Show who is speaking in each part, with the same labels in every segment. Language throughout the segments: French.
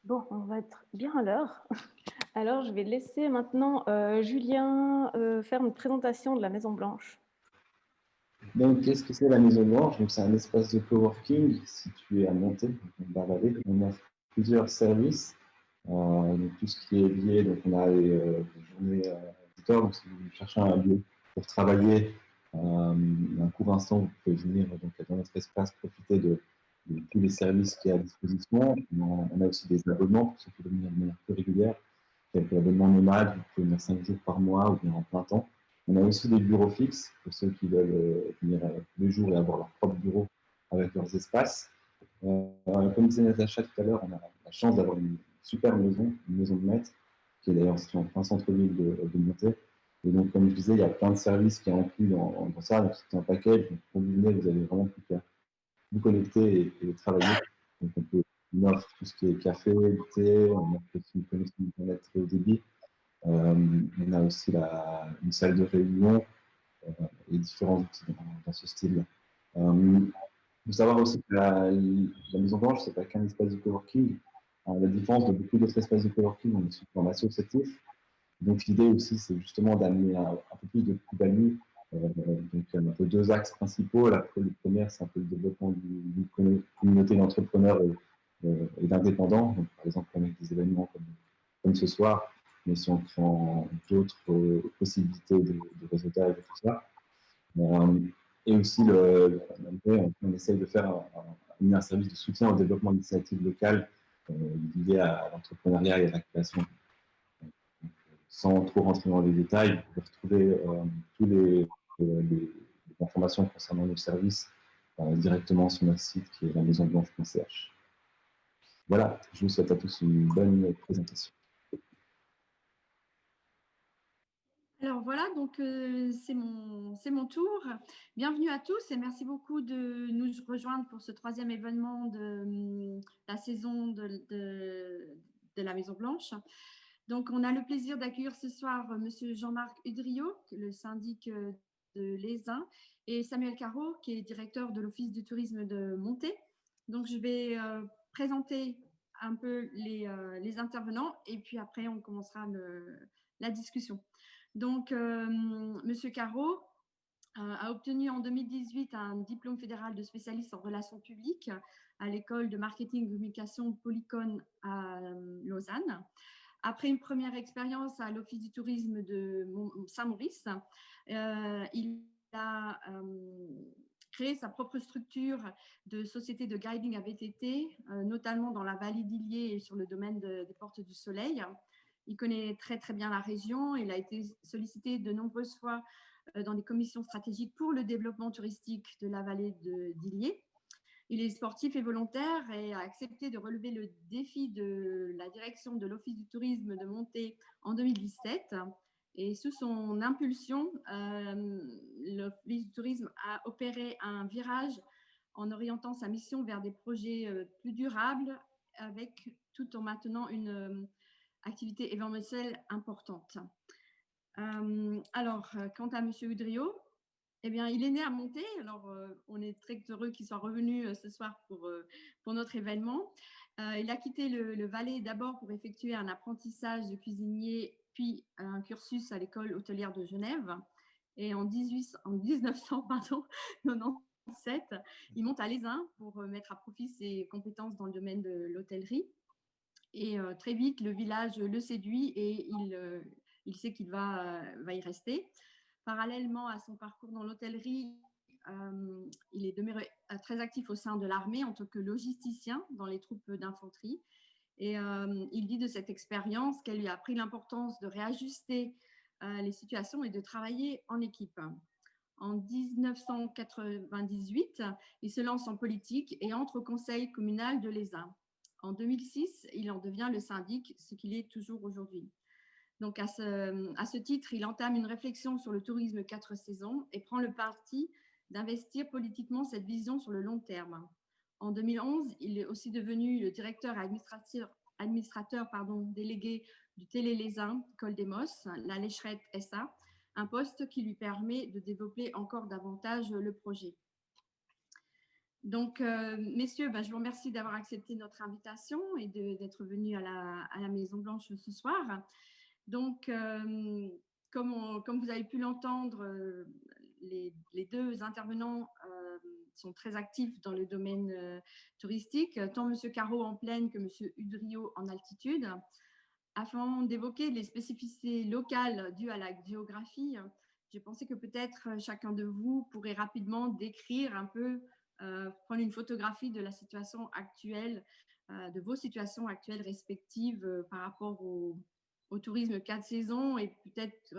Speaker 1: Bon, on va être bien à l'heure. Alors, je vais laisser maintenant Julien faire une présentation de la Maison Blanche.
Speaker 2: Donc, qu'est-ce que c'est la Maison Blanche? Donc, c'est un espace de coworking situé à Monté, dans la vallée. On offre plusieurs services, donc tout ce qui est lié. Donc, on a les journées visiteurs. Donc, si vous cherchez un lieu pour travailler, un court instant, vous pouvez venir donc, dans notre espace profiter de tous les services qu'il y a à disposition. On a aussi des abonnements pour ceux qui veulent venir de manière plus régulière, quelques abonnements nomades. Vous pouvez venir 5 jours par mois ou bien en plein temps. On a aussi des bureaux fixes pour ceux qui veulent venir tous les jours et avoir leur propre bureau avec leurs espaces. Comme disait Natacha tout à l'heure, on a la chance d'avoir une super maison, une maison de maître, qui est d'ailleurs située en plein centre-ville de Monté. Et donc, comme je disais, il y a plein de services qui sont inclus dans ça. Donc, c'est un package. Donc, pour vous venez, vous avez vraiment plus qu'à vous connecter et travailler. Donc, on offre tout ce qui est café, thé, on offre aussi une connexion Internet très haut débit. On a aussi une salle de réunion et différents outils dans ce style. Il faut savoir aussi que la Maison Blanche, ce n'est pas qu'un espace de coworking. À la différence de beaucoup d'autres espaces de coworking, on est sous forme associatif. Donc l'idée aussi, c'est justement d'amener un peu plus de plus-value. Donc il y a un peu deux axes principaux. Le premier, c'est un peu le développement d'une communauté d'entrepreneurs et d'indépendants. Donc par exemple, avec des événements comme ce soir, mais si on prend d'autres possibilités de réseautage et tout ça. Et aussi, on essaye de faire un service de soutien au développement d'initiatives locales liées à l'entrepreneuriat et à la création. Donc, sans trop rentrer dans les détails, vous pouvez retrouver toutes les informations concernant nos services directement sur notre site qui est lamaisonblanche.ch. Voilà, je vous souhaite à tous une bonne présentation.
Speaker 3: Alors voilà, donc c'est mon tour. Bienvenue à tous et merci beaucoup de nous rejoindre pour ce troisième événement de la saison de la Maison Blanche. Donc on a le plaisir d'accueillir ce soir Monsieur Jean-Marc Udriot, le syndic de l'Aisin, et Samuel Caro, qui est directeur de l'Office du tourisme de Monté. Donc je vais présenter un peu les intervenants et puis après on commencera la discussion. Donc, Monsieur Caro a obtenu en 2018 un diplôme fédéral de spécialiste en relations publiques à l'école de marketing et communication Polycon à Lausanne. Après une première expérience à l'Office du tourisme de Saint-Maurice, il a créé sa propre structure de société de guiding à VTT, notamment dans la vallée d'Illier et sur le domaine des Portes du Soleil. Il connaît très, très bien la région. Il a été sollicité de nombreuses fois dans des commissions stratégiques pour le développement touristique de la vallée d'Illier. Il est sportif et volontaire et a accepté de relever le défi de la direction de l'Office du tourisme de Monté en 2017. Et sous son impulsion, l'Office du tourisme a opéré un virage en orientant sa mission vers des projets plus durables tout en maintenant une activité événementielle importante. Alors, quant à M. Udriot, eh bien, il est né à Monté. Alors, on est très heureux qu'il soit revenu ce soir pour notre événement. Il a quitté le Valais d'abord pour effectuer un apprentissage de cuisinier, puis un cursus à l'école hôtelière de Genève. Et en 1997, il monte à l'Aisin pour mettre à profit ses compétences dans le domaine de l'hôtellerie. Et très vite, le village le séduit et il sait qu'il va y rester. Parallèlement à son parcours dans l'hôtellerie, il est demeuré très actif au sein de l'armée en tant que logisticien dans les troupes d'infanterie. Et il dit de cette expérience qu'elle lui a appris l'importance de réajuster les situations et de travailler en équipe. En 1998, il se lance en politique et entre au conseil communal de l'Aisin. En 2006, il en devient le syndic, ce qu'il est toujours aujourd'hui. Donc, à ce titre, il entame une réflexion sur le tourisme 4 saisons et prend le parti d'investir politiquement cette vision sur le long terme. En 2011, il est aussi devenu le directeur administrateur délégué du Télé-Lézin Col des Mosses, la Lécherette SA, un poste qui lui permet de développer encore davantage le projet. Donc, messieurs, je vous remercie d'avoir accepté notre invitation et d'être venus à la Maison Blanche ce soir. Donc, comme vous avez pu l'entendre, les deux intervenants sont très actifs dans le domaine touristique, tant M. Caro en plaine que M. Udrio en altitude. Afin d'évoquer les spécificités locales dues à la géographie, j'ai pensé que peut-être chacun de vous pourrait rapidement décrire un peu, prendre une photographie de la situation actuelle, de vos situations actuelles respectives par rapport au tourisme 4 saisons et peut-être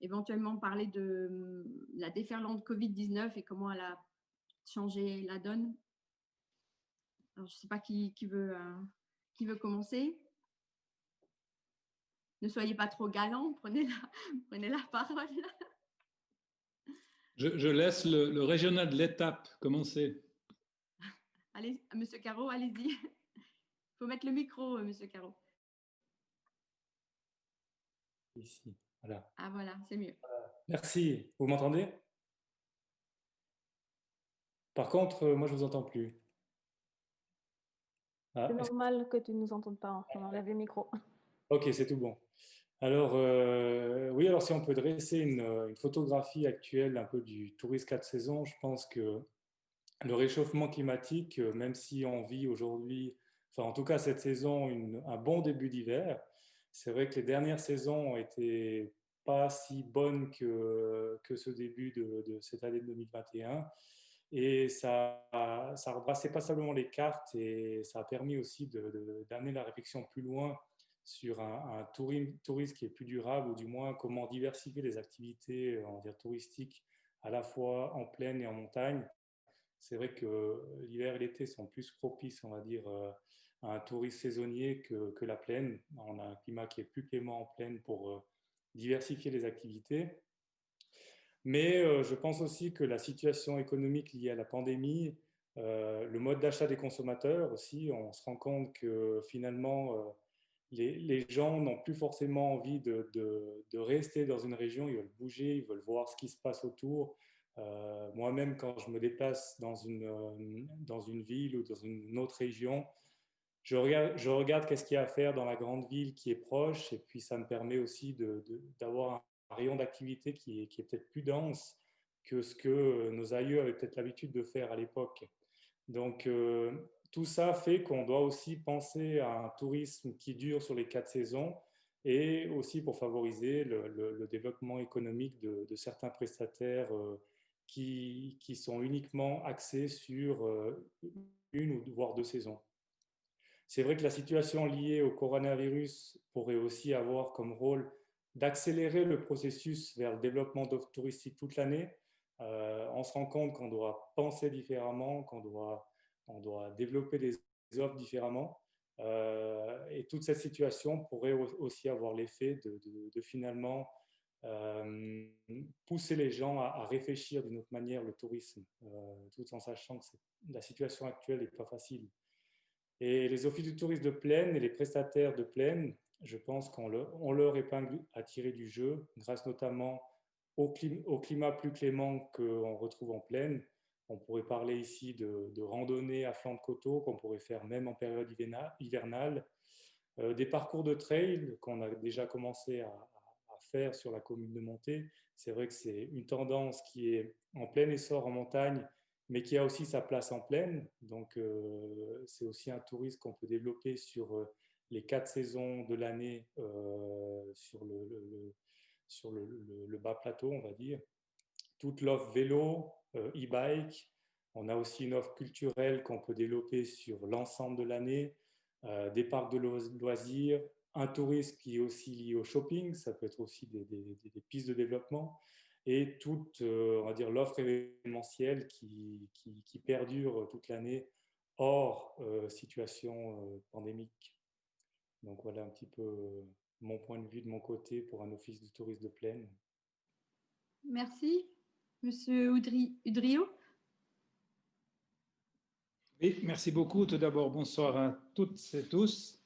Speaker 3: éventuellement parler de la déferlante Covid-19 et comment elle a changé la donne. Alors, je ne sais pas qui veut commencer. Ne soyez pas trop galant, prenez la parole.
Speaker 4: Je laisse le régional de l'étape commencer.
Speaker 3: Allez, Monsieur Caro, allez-y. Il faut mettre le micro, Monsieur Caro.
Speaker 5: Ici, voilà.
Speaker 3: Ah voilà, c'est mieux.
Speaker 5: Merci. Vous m'entendez? Par contre, moi, je ne vous entends plus.
Speaker 1: C'est normal que tu ne nous entendes pas. On enlève le micro.
Speaker 5: Ok, c'est tout bon. Alors, oui, alors si on peut dresser une photographie actuelle un peu du tourisme 4 saisons, je pense que le réchauffement climatique, même si on vit aujourd'hui, enfin en tout cas cette saison, un bon début d'hiver, c'est vrai que les dernières saisons ont été pas si bonnes que ce début de cette année 2021. Et ça rebrassait pas simplement les cartes et ça a permis aussi d'amener la réflexion plus loin sur un tourisme qui est plus durable, ou du moins comment diversifier les activités on va dire, touristiques à la fois en plaine et en montagne. C'est vrai que l'hiver et l'été sont plus propices, on va dire, à un tourisme saisonnier que la plaine. On a un climat qui est plus clément en plaine pour diversifier les activités. Mais je pense aussi que la situation économique liée à la pandémie, le mode d'achat des consommateurs aussi, on se rend compte que finalement, les gens n'ont plus forcément envie de rester dans une région, ils veulent bouger, ils veulent voir ce qui se passe autour. Moi-même, quand je me déplace dans une ville ou dans une autre région, je regarde qu'est-ce qu'il y a à faire dans la grande ville qui est proche, et puis ça me permet aussi d'avoir un rayon d'activité qui est peut-être plus dense que ce que nos aïeux avaient peut-être l'habitude de faire à l'époque. Donc, tout ça fait qu'on doit aussi penser à un tourisme qui dure sur les 4 saisons, et aussi pour favoriser le développement économique de certains prestataires qui sont uniquement axés sur une ou voire 2 saisons. C'est vrai que la situation liée au coronavirus pourrait aussi avoir comme rôle d'accélérer le processus vers le développement d'offres touristiques toute l'année. On se rend compte qu'on doit penser différemment, qu'on doit développer des offres différemment. Et toute cette situation pourrait aussi avoir l'effet de finalement pousser les gens à réfléchir d'une autre manière le tourisme, tout en sachant que la situation actuelle n'est pas facile. Et les offices du tourisme de plaine et les prestataires de plaine, je pense qu'on leur épingle à tirer du jeu, grâce notamment au climat plus clément qu'on retrouve en plaine. On pourrait parler ici de randonnées à flanc de coteau qu'on pourrait faire même en période hivernale, des parcours de trail qu'on a déjà commencé à faire sur la commune de Monté. C'est vrai que c'est une tendance qui est en plein essor en montagne, mais qui a aussi sa place en plaine. Donc, c'est aussi un tourisme qu'on peut développer sur les 4 saisons de l'année sur le bas plateau, on va dire. Toute l'offre vélo, e-bike. On a aussi une offre culturelle qu'on peut développer sur l'ensemble de l'année, des parcs de loisirs, un tourisme qui est aussi lié au shopping, ça peut être aussi des pistes de développement, et toute, on va dire, l'offre événementielle qui perdure toute l'année hors situation pandémique. Donc voilà un petit peu mon point de vue de mon côté pour un office du tourisme de plaine.
Speaker 3: Merci. Monsieur Udrio.
Speaker 4: Oui, merci beaucoup. Tout d'abord, bonsoir à toutes et tous.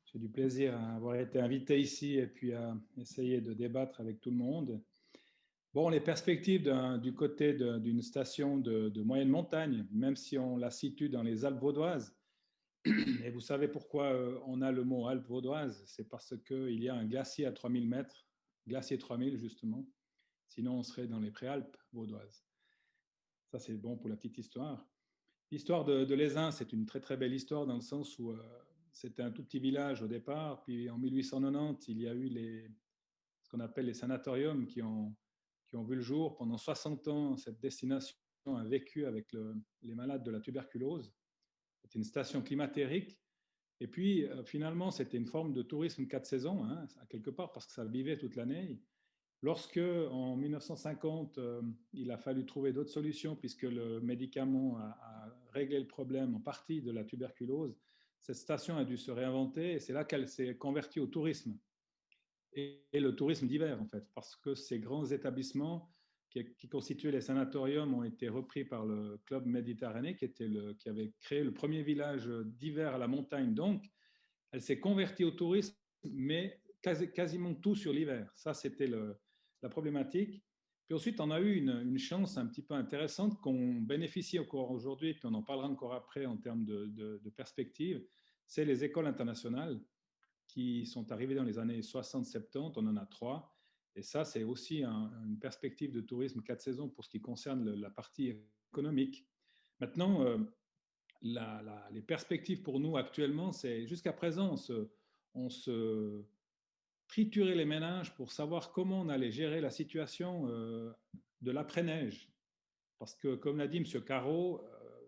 Speaker 4: J'ai du plaisir à avoir été invité ici et puis à essayer de débattre avec tout le monde. Bon, les perspectives du côté d'une station de moyenne montagne, même si on la situe dans les Alpes vaudoises, et vous savez pourquoi on a le mot Alpes vaudoises, c'est parce qu'il y a un glacier à 3000 mètres, glacier 3000 justement, sinon on serait dans les préalpes vaudoises. Ça, c'est bon pour la petite histoire. L'histoire de l'Aisin, c'est une très très belle histoire dans le sens où c'était un tout petit village au départ, puis en 1890, il y a eu ce qu'on appelle les sanatoriums qui ont vu le jour. Pendant 60 ans, cette destination a vécu avec les malades de la tuberculose. C'était une station climatérique. Et puis, finalement, c'était une forme de tourisme 4 saisons, hein, à quelque part, parce que ça vivait toute l'année. Lorsque, en 1950, il a fallu trouver d'autres solutions, puisque le médicament a réglé le problème en partie de la tuberculose, cette station a dû se réinventer, et c'est là qu'elle s'est convertie au tourisme. Et le tourisme d'hiver, en fait, parce que ces grands établissements qui constituaient les sanatoriums ont été repris par le Club Méditerranée, qui avait créé le premier village d'hiver à la montagne. Donc, elle s'est convertie au tourisme, mais quasiment tout sur l'hiver. Ça, c'était la problématique. Puis ensuite, on a eu une chance un petit peu intéressante qu'on bénéficie encore aujourd'hui, puis on en parlera encore après en termes de perspective, c'est les écoles internationales qui sont arrivées dans les années 60-70, on en a 3. Et ça, c'est aussi une perspective de tourisme 4 saisons pour ce qui concerne la partie économique. Maintenant, les perspectives pour nous actuellement, c'est jusqu'à présent, on se triturait les méninges pour savoir comment on allait gérer la situation de l'après-neige. Parce que, comme l'a dit M. Caro,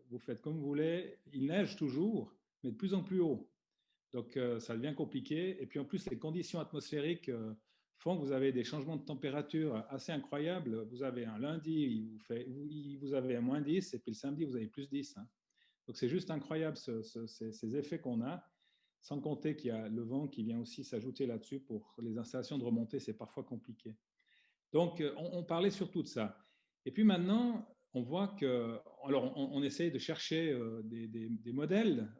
Speaker 4: vous faites comme vous voulez, il neige toujours, mais de plus en plus haut. Donc, ça devient compliqué. Et puis, en plus, les conditions atmosphériques font que vous avez des changements de température assez incroyables. Vous avez un lundi, vous avez un moins 10, et puis le samedi, vous avez plus 10. Hein. Donc, c'est juste incroyable ces effets qu'on a, sans compter qu'il y a le vent qui vient aussi s'ajouter là-dessus. Pour les installations de remontée, c'est parfois compliqué. Donc, on parlait surtout de ça. Et puis maintenant, on voit que, alors on essaye de chercher des modèles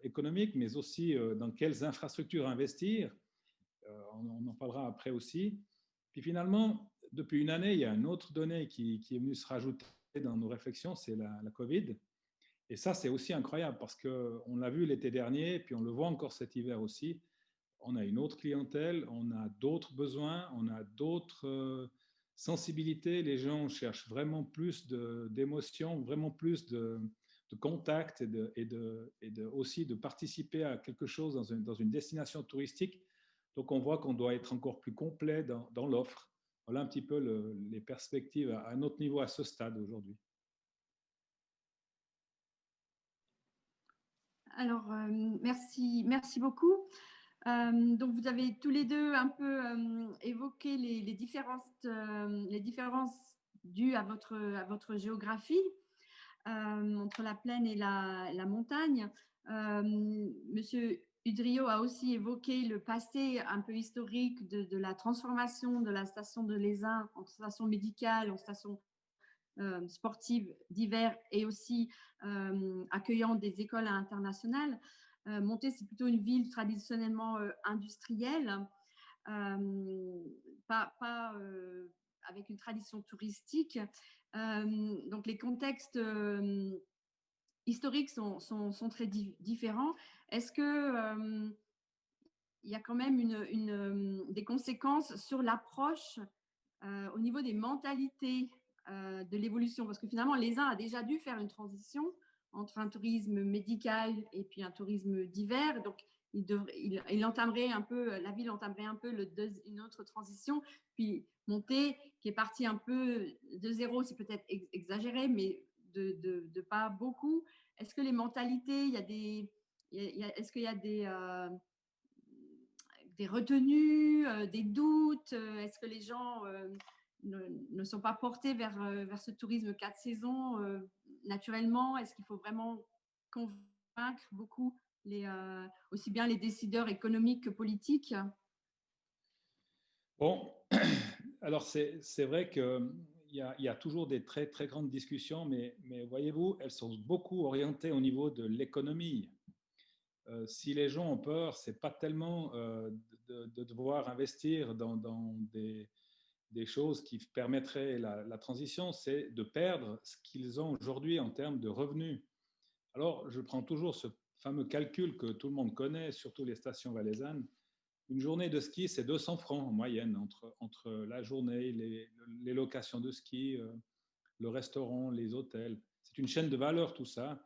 Speaker 4: économiques, mais aussi dans quelles infrastructures investir. On en parlera après aussi. Puis finalement, depuis une année, il y a une autre donnée qui est venue se rajouter dans nos réflexions, c'est la Covid. Et ça, c'est aussi incroyable parce qu'on l'a vu l'été dernier, puis on le voit encore cet hiver aussi. On a une autre clientèle, on a d'autres besoins, on a d'autres sensibilités. Les gens cherchent vraiment plus d'émotions, vraiment plus de contact et aussi de participer à quelque chose dans une destination touristique. Donc, on voit qu'on doit être encore plus complet dans l'offre. Voilà un petit peu les perspectives à notre niveau à ce stade aujourd'hui.
Speaker 3: Alors, merci beaucoup. Donc, vous avez tous les deux un peu évoqué les différences dues à votre géographie entre la plaine et la montagne. Monsieur Udrio a aussi évoqué le passé un peu historique de la transformation de la station de l'Aisin en station médicale, en station sportive d'hiver et aussi accueillant des écoles internationales. Monté, c'est plutôt une ville traditionnellement industrielle, pas avec une tradition touristique. Donc les contextes historiques sont très différents. Est-ce que il y a quand même des conséquences sur l'approche au niveau des mentalités de l'évolution? Parce que finalement, l'Aisin a déjà dû faire une transition entre un tourisme médical et puis un tourisme d'hiver. Donc, il entamerait un peu, la ville entamerait un peu une autre transition. Puis Monté, qui est parti un peu de zéro, c'est peut-être exagéré, mais de pas beaucoup. Est-ce que les mentalités, est-ce qu'il y a des retenues, des doutes? Est-ce que les gens ne sont pas portés vers ce tourisme 4 saisons naturellement? Est-ce qu'il faut vraiment convaincre beaucoup aussi bien les décideurs économiques que politiques?
Speaker 4: Bon, alors c'est vrai qu'il y a toujours des très, très grandes discussions, mais voyez-vous, elles sont beaucoup orientées au niveau de l'économie. Si les gens ont peur, ce n'est pas tellement de devoir investir dans des choses qui permettraient la transition, c'est de perdre ce qu'ils ont aujourd'hui en termes de revenus. Alors, je prends toujours ce fameux calcul que tout le monde connaît, surtout les stations valaisannes. Une journée de ski, c'est 200 francs en moyenne, entre la journée, les locations de ski, le restaurant, les hôtels. C'est une chaîne de valeur, tout ça.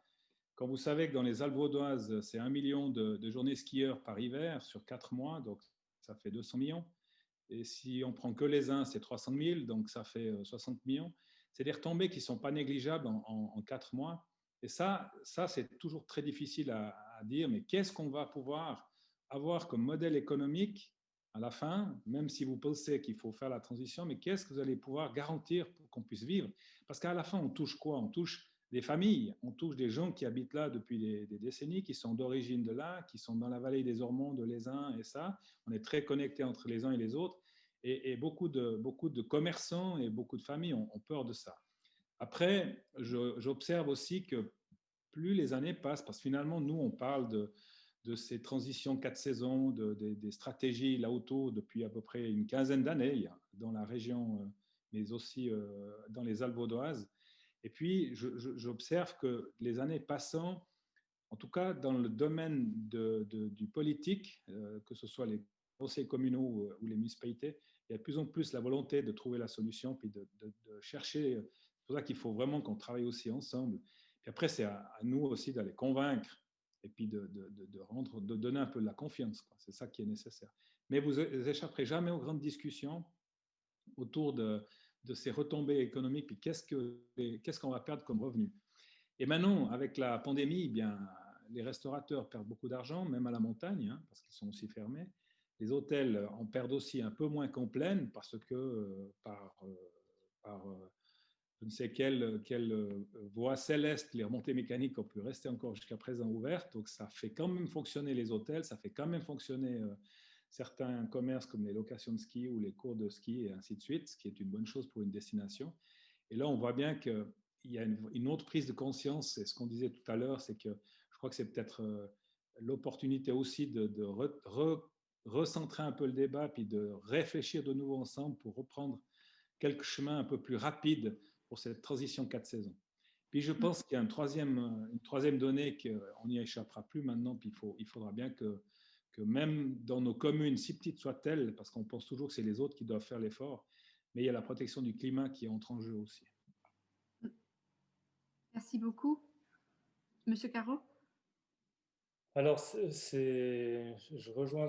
Speaker 4: Quand vous savez que dans les Alpes vaudoises, c'est 1 million de journées skieurs par hiver sur 4 mois, donc ça fait 200 millions. Et si on prend que les uns, c'est 300 000, donc ça fait 60 millions. C'est des retombées qui ne sont pas négligeables en 4 mois. Et ça c'est toujours très difficile à dire, mais qu'est-ce qu'on va pouvoir avoir comme modèle économique à la fin, même si vous pensez qu'il faut faire la transition, mais qu'est-ce que vous allez pouvoir garantir pour qu'on puisse vivre? Parce qu'à la fin, on touche quoi? On touche des familles, on touche des gens qui habitent là depuis des décennies, qui sont d'origine de là, qui sont dans la vallée des Ormondes, les uns et ça. On est très connectés entre les uns et les autres. Et beaucoup de commerçants et beaucoup de familles ont peur de ça. Après, j'observe aussi que plus les années passent, parce que finalement, nous, on parle de ces transitions 4 saisons, des stratégies là autour depuis à peu près une quinzaine d'années dans la région, mais aussi dans les Alpes vaudoises. Et puis, j'observe que les années passant, en tout cas dans le domaine du politique, que ce soit les conseils communaux ou les municipalités, il y a de plus en plus la volonté de trouver la solution, puis de chercher. C'est pour ça qu'il faut vraiment qu'on travaille aussi ensemble. Puis après, c'est à nous aussi d'aller convaincre et puis de donner un peu de la confiance. C'est ça qui est nécessaire. Mais vous échapperez jamais aux grandes discussions autour de ces retombées économiques, puis qu'est-ce qu'on va perdre comme revenu. Et maintenant, avec la pandémie, eh bien, les restaurateurs perdent beaucoup d'argent, même à la montagne, parce qu'ils sont aussi fermés. Les hôtels en perdent aussi un peu moins qu'en plaine, parce que par je ne sais quelle voie céleste, les remontées mécaniques ont pu rester encore jusqu'à présent ouvertes. Donc, ça fait quand même fonctionner les hôtels, ça fait quand même fonctionner certains commerces comme les locations de ski ou les cours de ski et ainsi de suite, ce qui est une bonne chose pour une destination. Et là, on voit bien qu'il y a une autre prise de conscience. Et ce qu'on disait tout à l'heure, c'est que je crois que c'est peut-être l'opportunité aussi de recentrer un peu le débat, puis de réfléchir de nouveau ensemble pour reprendre quelques chemins un peu plus rapides pour cette transition 4 saisons. Puis je pense qu'il y a une troisième donnée qu'on n'y échappera plus maintenant, puis il faudra bien que même dans nos communes, si petites soient-elles, parce qu'on pense toujours que c'est les autres qui doivent faire l'effort, mais il y a la protection du climat qui entre en jeu aussi.
Speaker 3: Merci beaucoup. Monsieur Caro?
Speaker 5: Alors, je rejoins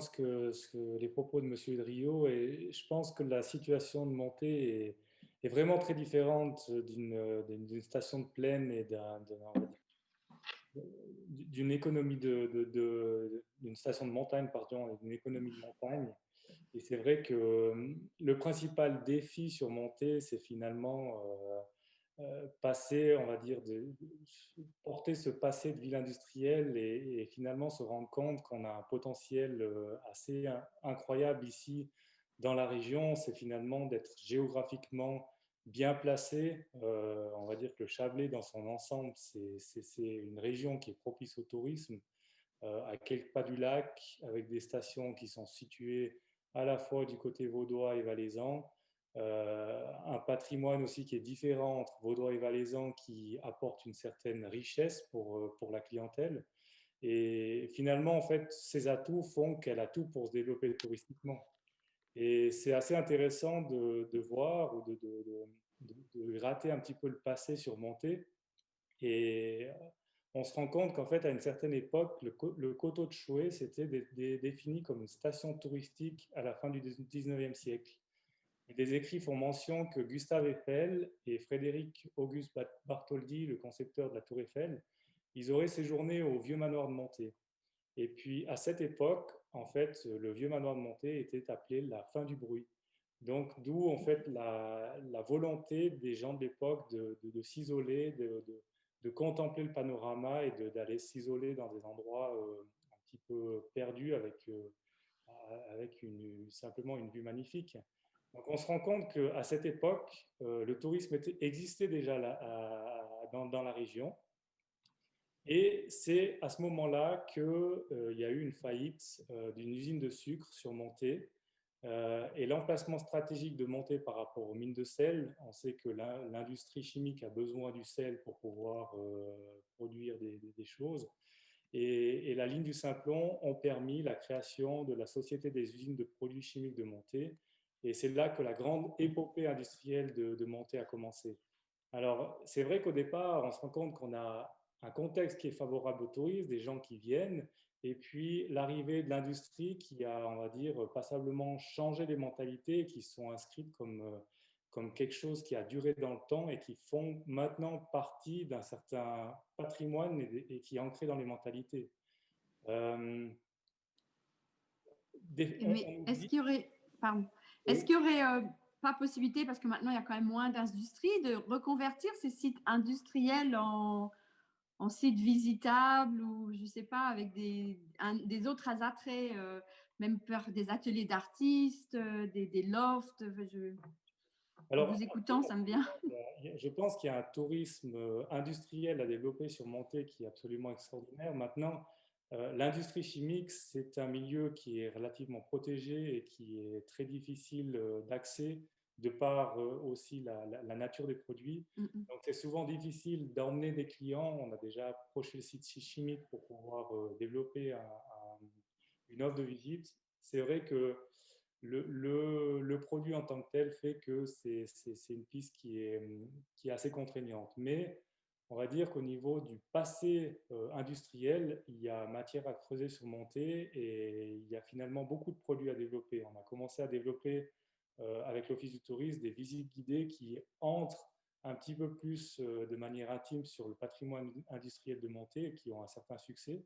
Speaker 5: les propos de Monsieur Drio, et je pense que la situation de Monté est vraiment très différente d'une station de plaine et d'une économie d'une station de montagne, pardon, et d'une économie de montagne. Et c'est vrai que le principal défi sur Monté, c'est finalement passer, on va dire, porter ce passé de ville industrielle et finalement se rendre compte qu'on a un potentiel assez incroyable ici dans la région. C'est finalement d'être géographiquement bien placé. On va dire que le Chablais dans son ensemble, c'est une région qui est propice au tourisme, à quelques pas du lac, avec des stations qui sont situées à la fois du côté vaudois et valaisan. Un patrimoine aussi qui est différent entre vaudois et valaisan, qui apporte une certaine richesse pour la clientèle. Et finalement, en fait, ces atouts font qu'elle a tout pour se développer touristiquement. Et c'est assez intéressant de voir ou de gratter un petit peu le passé sur Monté. Et on se rend compte qu'en fait, à une certaine époque, le coteau de Choué, c'était défini comme une station touristique à la fin du 19e siècle. Et des écrits font mention que Gustave Eiffel et Frédéric Auguste Bartholdi, le concepteur de la Tour Eiffel, ils auraient séjourné au vieux manoir de Monté. Et puis, à cette époque, en fait, le vieux manoir de Monté était appelé la fin du bruit. Donc, d'où, en fait, la volonté des gens de l'époque de s'isoler, de contempler le panorama et d'aller s'isoler dans des endroits un petit peu perdus avec simplement une vue magnifique. Donc, on se rend compte qu'à cette époque, le tourisme existait déjà dans la région. Et c'est à ce moment-là qu'il y a eu une faillite d'une usine de sucre sur Monté. Et l'emplacement stratégique de Monté par rapport aux mines de sel, on sait que l'industrie chimique a besoin du sel pour pouvoir produire des choses. Et la ligne du Simplon ont permis la création de la Société des usines de produits chimiques de Monté. Et c'est là que la grande épopée industrielle de Monté a commencé. Alors, c'est vrai qu'au départ, on se rend compte qu'on a un contexte qui est favorable aux touristes, des gens qui viennent, et puis l'arrivée de l'industrie qui a, on va dire, passablement changé les mentalités, qui sont inscrites comme quelque chose qui a duré dans le temps et qui font maintenant partie d'un certain patrimoine et qui est ancré dans les mentalités.
Speaker 3: Mais est-ce qu'il y aurait, pardon,
Speaker 5: Oui.
Speaker 3: est-ce qu'il y aurait pas possibilité, parce que maintenant il y a quand même moins d'industrie, de reconvertir ces sites industriels en sites visitables ou je sais pas, avec des autres attraits, même faire des ateliers d'artistes, des lofts. En vous écoutant, ça me vient.
Speaker 5: Je pense qu'il y a un tourisme industriel à développer sur Monté qui est absolument extraordinaire. Maintenant, l'industrie chimique, c'est un milieu qui est relativement protégé et qui est très difficile d'accès de par aussi la nature des produits. Donc, c'est souvent difficile d'emmener des clients. On a déjà approché le site chimique pour pouvoir développer une offre de visite. C'est vrai que le produit en tant que tel fait que c'est une piste qui est assez contraignante. Mais on va dire qu'au niveau du passé industriel, il y a matière à creuser sur Monté et il y a finalement beaucoup de produits à développer. On a commencé à développer avec l'Office du tourisme des visites guidées qui entrent un petit peu plus de manière intime sur le patrimoine industriel de Monté et qui ont un certain succès.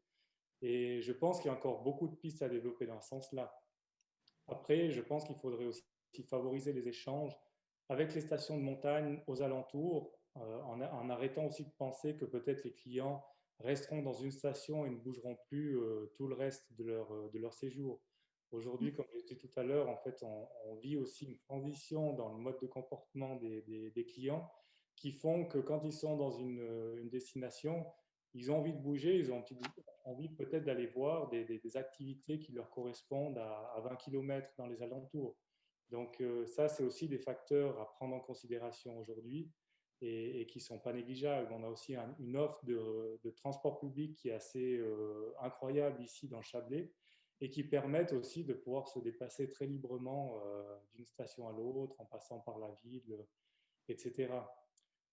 Speaker 5: Et je pense qu'il y a encore beaucoup de pistes à développer dans ce sens-là. Après, je pense qu'il faudrait aussi favoriser les échanges avec les stations de montagne aux alentours, en arrêtant aussi de penser que peut-être les clients resteront dans une station et ne bougeront plus tout le reste de leur séjour. Aujourd'hui, comme je disais tout à l'heure, en fait, on vit aussi une transition dans le mode de comportement des clients qui font que quand ils sont dans une destination, ils ont envie de bouger, ils ont envie peut-être d'aller voir des activités qui leur correspondent à 20 km dans les alentours. Donc ça, c'est aussi des facteurs à prendre en considération aujourd'hui et qui ne sont pas négligeables. On a aussi une offre de transport public qui est assez incroyable ici dans le Chablais et qui permettent aussi de pouvoir se déplacer très librement d'une station à l'autre en passant par la ville, etc.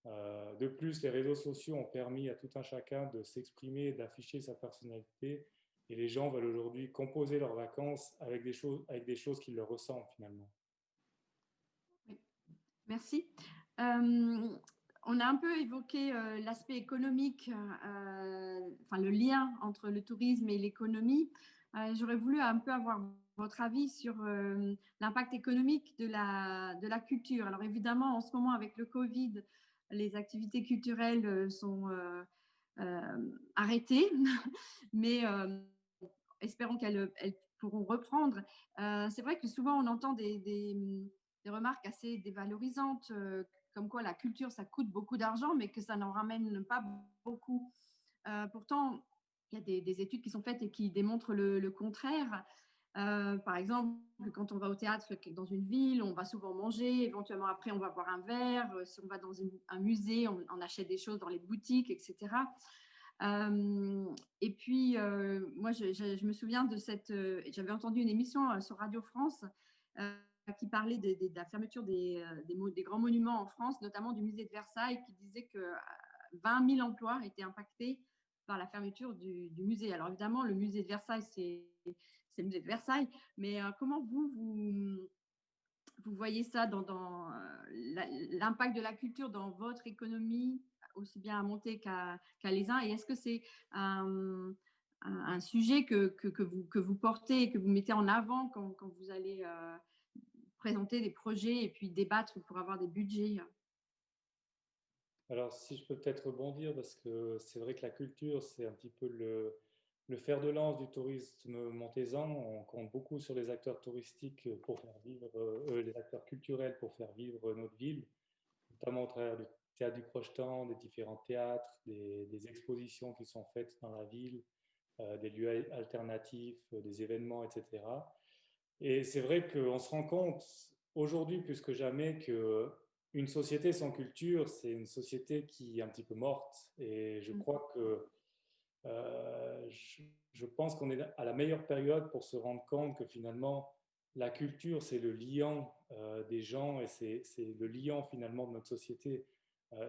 Speaker 5: De plus, les réseaux sociaux ont permis à tout un chacun de s'exprimer, d'afficher sa personnalité. Et les gens veulent aujourd'hui composer leurs vacances avec des choses qui leur ressemblent finalement.
Speaker 3: Oui. Merci. On a un peu évoqué l'aspect économique, enfin le lien entre le tourisme et l'économie. J'aurais voulu un peu avoir votre avis sur l'impact économique de la culture. Alors évidemment, en ce moment, avec le Covid, les activités culturelles sont arrêtées, mais espérons qu'elles pourront reprendre. C'est vrai que souvent, on entend des remarques assez dévalorisantes, comme quoi la culture, ça coûte beaucoup d'argent, mais que ça n'en ramène pas beaucoup. Pourtant, il y a des études qui sont faites et qui démontrent le contraire. Par exemple, quand on va au théâtre dans une ville, on va souvent manger, éventuellement après on va boire un verre, si on va dans un musée, on achète des choses dans les boutiques, etc. Et puis, moi, je me souviens de j'avais entendu une émission sur Radio France qui parlait de la fermeture des grands monuments en France, notamment du musée de Versailles, qui disait que 20 000 emplois étaient impactés par la fermeture du musée. Alors évidemment, le musée de Versailles, c'est le musée de Versailles, mais comment vous voyez ça dans l'impact de la culture dans votre économie, aussi bien à Monté qu'à Les Uns, et est-ce que c'est un sujet que vous portez et que vous mettez en avant quand vous allez présenter des projets et puis débattre pour avoir des budgets?
Speaker 5: Alors, si je peux peut-être rebondir, parce que c'est vrai que la culture, c'est un petit peu le fer de lance du tourisme montaisan. On compte beaucoup sur les acteurs touristiques pour faire vivre, les acteurs culturels pour faire vivre notre ville, notamment au travers du théâtre du Crochetan, des différents théâtres, des expositions qui sont faites dans la ville, des lieux alternatifs, des événements, etc. Et c'est vrai qu'on se rend compte aujourd'hui plus que jamais qu'une société sans culture, c'est une société qui est un petit peu morte. Et je crois que je pense qu'on est à la meilleure période pour se rendre compte que finalement, la culture, c'est le liant des gens et c'est le liant finalement de notre société.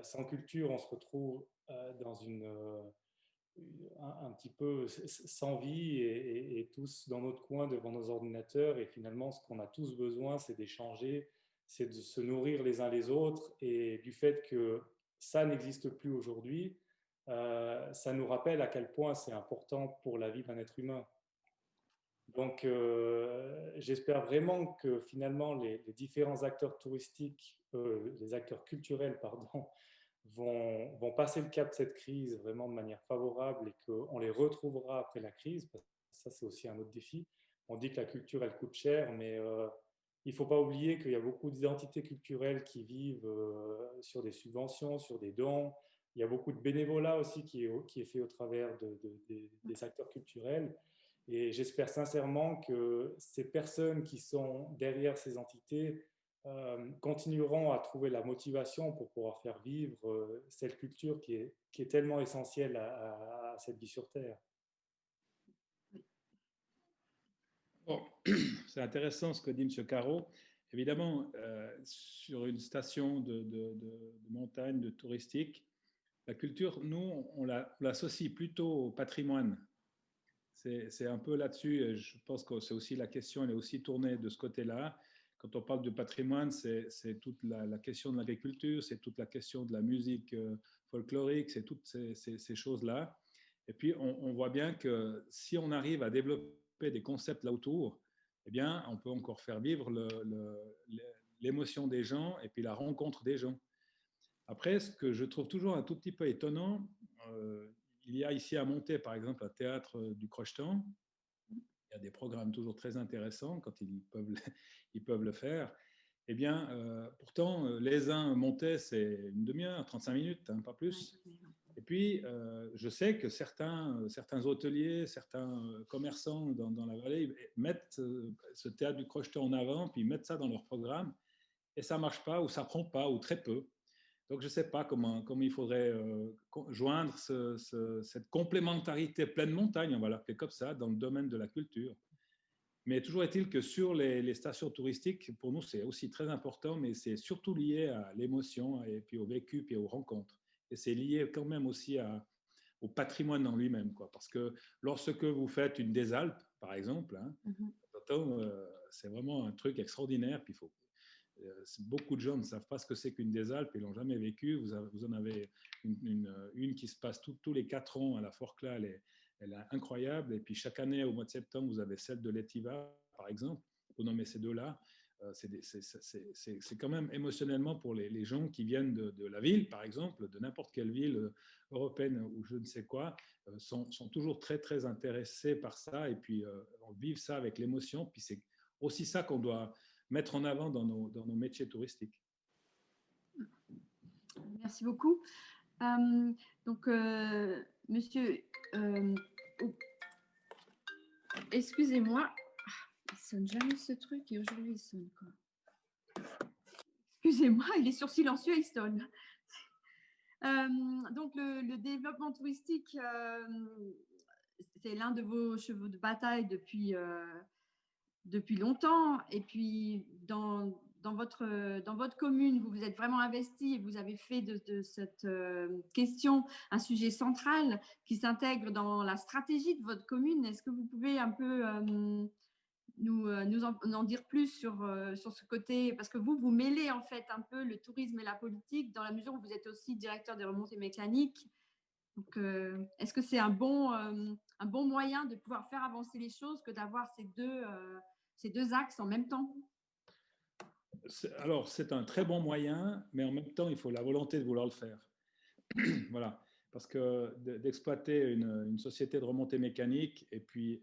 Speaker 5: Sans culture, on se retrouve dans un petit peu sans vie et tous dans notre coin devant nos ordinateurs. Et finalement, ce qu'on a tous besoin, c'est d'échanger, c'est de se nourrir les uns les autres. Et du fait que ça n'existe plus aujourd'hui, ça nous rappelle à quel point c'est important pour la vie d'un être humain. Donc, j'espère vraiment que finalement les différents acteurs touristiques, les acteurs culturels, pardon, vont passer le cap de cette crise vraiment de manière favorable et qu'on les retrouvera après la crise, parce que ça, c'est aussi un autre défi. On dit que la culture, elle coûte cher, mais il ne faut pas oublier qu'il y a beaucoup d'identités culturelles qui vivent sur des subventions, sur des dons. Il y a beaucoup de bénévolat aussi qui est fait au travers des acteurs culturels. Et j'espère sincèrement que ces personnes qui sont derrière ces entités continueront à trouver la motivation pour pouvoir faire vivre cette culture qui est tellement essentielle à cette vie sur Terre.
Speaker 4: Bon, c'est intéressant ce que dit M. Caro. Évidemment, sur une station de montagne, de touristique, la culture, nous, on l'associe plutôt au patrimoine. C'est un peu là-dessus, et je pense que c'est aussi la question, elle est aussi tournée de ce côté-là. Quand on parle de patrimoine, c'est toute la question de l'agriculture, c'est toute la question de la musique folklorique, c'est toutes ces choses-là. Et puis, on voit bien que si on arrive à développer des concepts là autour, eh bien, on peut encore faire vivre l'émotion des gens et puis la rencontre des gens. Après, ce que je trouve toujours un tout petit peu étonnant, il y a ici à Monté, par exemple, un théâtre du Crochetan. Il y a des programmes toujours très intéressants quand ils peuvent le faire. Eh bien, pourtant, les uns montaient, c'est une demi-heure, 35 minutes, hein, pas plus. Et puis, je sais que certains hôteliers, certains commerçants dans la vallée mettent ce théâtre du Crochetan en avant, puis ils mettent ça dans leur programme, et ça ne marche pas, ou ça ne prend pas, ou très peu. Donc, je ne sais pas comment il faudrait joindre cette complémentarité pleine montagne, on va l'appeler comme ça, dans le domaine de la culture. Mais toujours est-il que sur les stations touristiques, pour nous, c'est aussi très important, mais c'est surtout lié à l'émotion et puis au vécu, puis aux rencontres. Et c'est lié quand même aussi au patrimoine en lui-même, quoi. Parce que lorsque vous faites une des Alpes, par exemple, hein, c'est vraiment un truc extraordinaire, puis il faut beaucoup de gens ne savent pas ce que c'est qu'une des Alpes, ils l'ont jamais vécu. Vous en avez une qui se passe tous les 4 ans à la Forclaz, elle est incroyable. Et puis chaque année, au mois de septembre, vous avez celle de l'Étiva, par exemple, pour nommer ces deux-là. C'est quand même émotionnellement pour les gens qui viennent de la ville, par exemple, de n'importe quelle ville européenne ou je ne sais quoi, sont toujours très, très intéressés par ça et puis on vit ça avec l'émotion. Puis c'est aussi ça qu'on doit mettre en avant dans nos métiers touristiques.
Speaker 3: Merci beaucoup. Donc, monsieur, excusez-moi, il sonne jamais ce truc et aujourd'hui il sonne quoi. Excusez-moi, il est sur silencieux et il sonne. Donc, le développement touristique, c'est l'un de vos chevaux de bataille depuis longtemps. Et puis, dans votre commune, vous vous êtes vraiment investi et vous avez fait de cette question un sujet central qui s'intègre dans la stratégie de votre commune. Est-ce que vous pouvez un peu nous en dire plus sur ce côté? Parce que vous mêlez en fait un peu le tourisme et la politique dans la mesure où vous êtes aussi directeur des remontées mécaniques. Donc, est-ce que c'est un bon moyen de pouvoir faire avancer les choses que d'avoir ces deux axes en même temps?
Speaker 4: Alors, c'est un très bon moyen, mais en même temps, il faut la volonté de vouloir le faire. Voilà, parce que d'exploiter une société de remontée mécanique et puis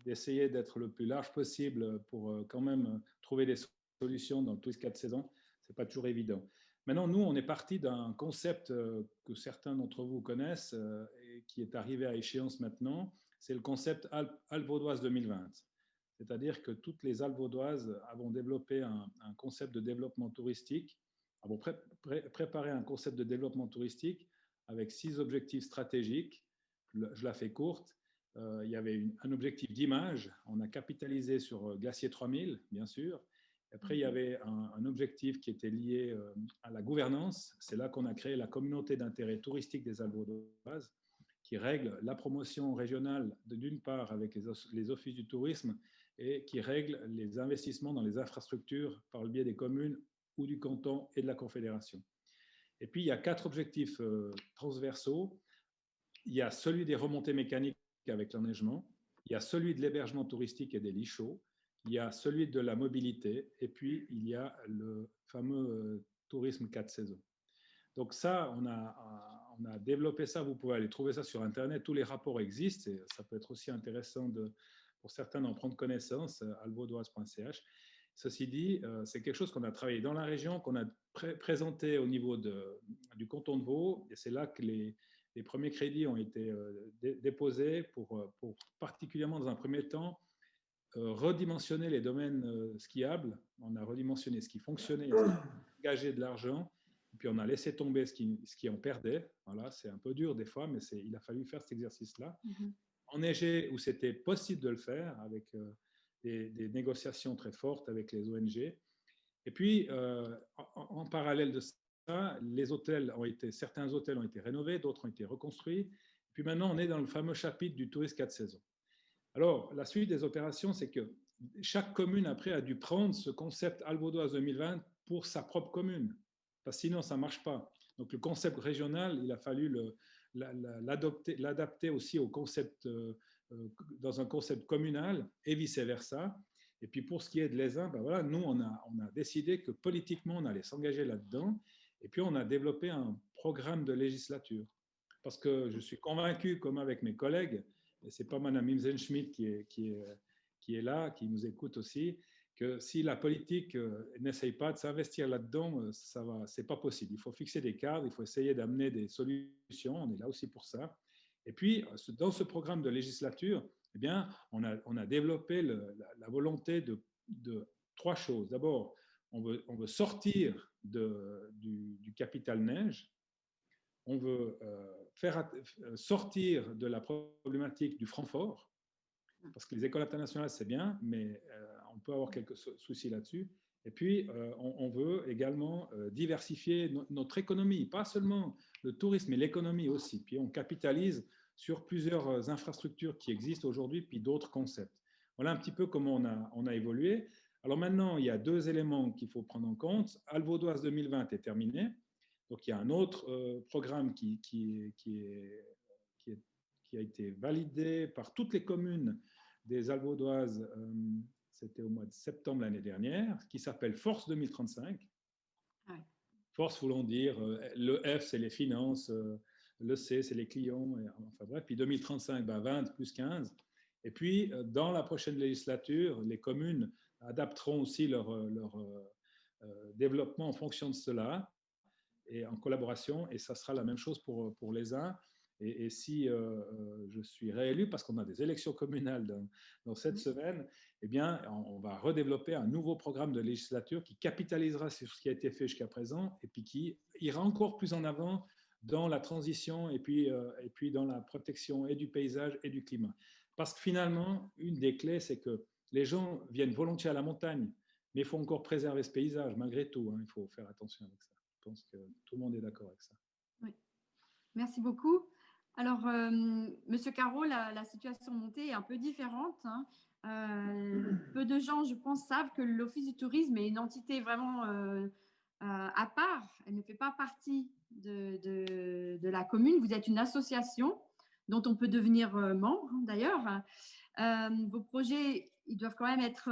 Speaker 4: d'essayer d'être le plus large possible pour quand même trouver des solutions dans le tourisme 4 saisons, ce n'est pas toujours évident. Maintenant, nous, on est parti d'un concept que certains d'entre vous connaissent et qui est arrivé à échéance maintenant, c'est le concept Alpes Vaudoises 2020. C'est-à-dire que toutes les Alpes vaudoises avons développé un concept de développement touristique, avons préparé un concept de développement touristique avec 6 objectifs stratégiques. Je la fais courte. Il y avait un objectif d'image. On a capitalisé sur Glacier 3000, bien sûr. Après, il y avait un objectif qui était lié à la gouvernance. C'est là qu'on a créé la communauté d'intérêt touristique des Alpes vaudoises, qui règle la promotion régionale d'une part avec les offices du tourisme et qui règle les investissements dans les infrastructures par le biais des communes ou du canton et de la confédération. Et puis, il y a 4 objectifs transversaux. Il y a celui des remontées mécaniques avec l'enneigement, il y a celui de l'hébergement touristique et des lits chauds, il y a celui de la mobilité, et puis il y a le fameux tourisme 4 saisons. Donc ça, on a développé ça, vous pouvez aller trouver ça sur Internet, tous les rapports existent, et ça peut être aussi intéressant pour certains d'en prendre connaissance, alvaudoise.ch. Ceci dit, c'est quelque chose qu'on a travaillé dans la région, qu'on a présenté au niveau du canton de Vaud, et c'est là que les premiers crédits ont été déposés pour particulièrement dans un premier temps redimensionner les domaines skiables. On a redimensionné ce qui fonctionnait, engagé de l'argent, et puis on a laissé tomber ce qui en perdait. Voilà, c'est un peu dur des fois, mais il a fallu faire cet exercice-là. Enneigé où c'était possible de le faire avec des négociations très fortes avec les ONG. Et puis, en parallèle de ça, certains hôtels ont été rénovés, d'autres ont été reconstruits. Et puis maintenant, on est dans le fameux chapitre du tourisme 4 saisons. Alors, la suite des opérations, c'est que chaque commune, après, a dû prendre ce concept Alpes vaudoises 2020 pour sa propre commune, parce que sinon, ça ne marche pas. Donc, le concept régional, il a fallu l'adapter aussi au concept, dans un concept communal et vice-versa. Et puis, pour ce qui est de l'ESIN, ben voilà, nous, on a décidé que politiquement, on allait s'engager là-dedans. Et puis, on a développé un programme de législature. Parce que je suis convaincu, comme avec mes collègues, et ce n'est pas Mme Imsen-Schmidt qui est là, qui nous écoute aussi, que si la politique n'essaye pas de s'investir là-dedans, ce n'est pas possible. Il faut fixer des cadres, il faut essayer d'amener des solutions, on est là aussi pour ça. Et puis, dans ce programme de législature, eh bien, on a développé la volonté de 3 choses. D'abord, on veut sortir du capital neige, on veut faire sortir de la problématique du Francfort, parce que les écoles internationales, c'est bien, mais on peut avoir quelques soucis là-dessus. Et puis, on veut également diversifier notre économie, pas seulement le tourisme, mais l'économie aussi. Puis, on capitalise sur plusieurs infrastructures qui existent aujourd'hui, puis d'autres concepts. Voilà un petit peu comment on a évolué. Alors maintenant, il y a 2 éléments qu'il faut prendre en compte. Alpes vaudoises 2020 est terminé. Donc, il y a un autre programme qui a été validé par toutes les communes des Alpes vaudoises, c'était au mois de septembre l'année dernière, qui s'appelle Force 2035. Ouais. Force voulant dire, le F, c'est les finances, le C, c'est les clients, enfin bref, puis 2035, 20 plus 15. Et puis, dans la prochaine législature, les communes adapteront aussi leur développement en fonction de cela, et en collaboration, et ça sera la même chose pour les uns. Et si je suis réélu, parce qu'on a des élections communales dans cette semaine, eh bien, on va redévelopper un nouveau programme de législature qui capitalisera sur ce qui a été fait jusqu'à présent, et puis qui ira encore plus en avant dans la transition et puis dans la protection et du paysage et du climat. Parce que finalement, une des clés, c'est que les gens viennent volontiers à la montagne, mais il faut encore préserver ce paysage malgré tout. Il faut faire attention avec ça. Je pense que tout le monde est d'accord avec ça.
Speaker 3: Oui. Merci beaucoup. Alors, Monsieur Caro, la situation montée est un peu différente. Peu de gens, je pense, savent que l'Office du tourisme est une entité vraiment à part. Elle ne fait pas partie de la commune. Vous êtes une association dont on peut devenir membre, d'ailleurs. Vos projets, ils doivent quand même être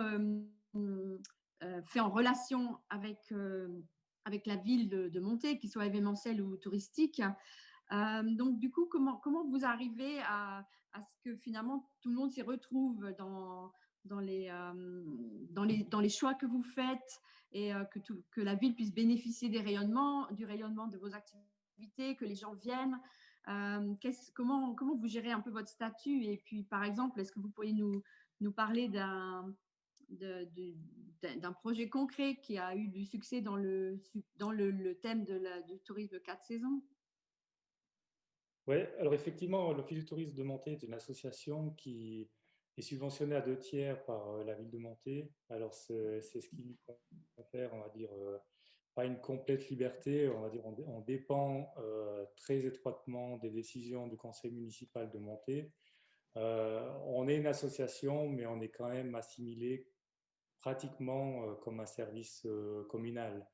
Speaker 3: faits en relation avec la ville de Monté, qu'il soit événementiel ou touristique. Donc, du coup, comment vous arrivez à ce que finalement tout le monde s'y retrouve dans les choix que vous faites et que la ville puisse bénéficier du rayonnement de vos activités, que les gens viennent. Comment vous gérez un peu votre statut? Et puis, par exemple, est-ce que vous pourriez nous nous parler d'un projet concret qui a eu du succès dans le thème du tourisme 4 saisons?
Speaker 5: Oui, alors effectivement, l'Office du tourisme de Monté est une association qui est subventionnée à 2 tiers par la ville de Monté. Alors c'est ce qui lui confère, on va dire, pas une complète liberté, on va dire, on dépend très étroitement des décisions du conseil municipal de Monté. On est une association, mais on est quand même assimilé pratiquement comme un service communal.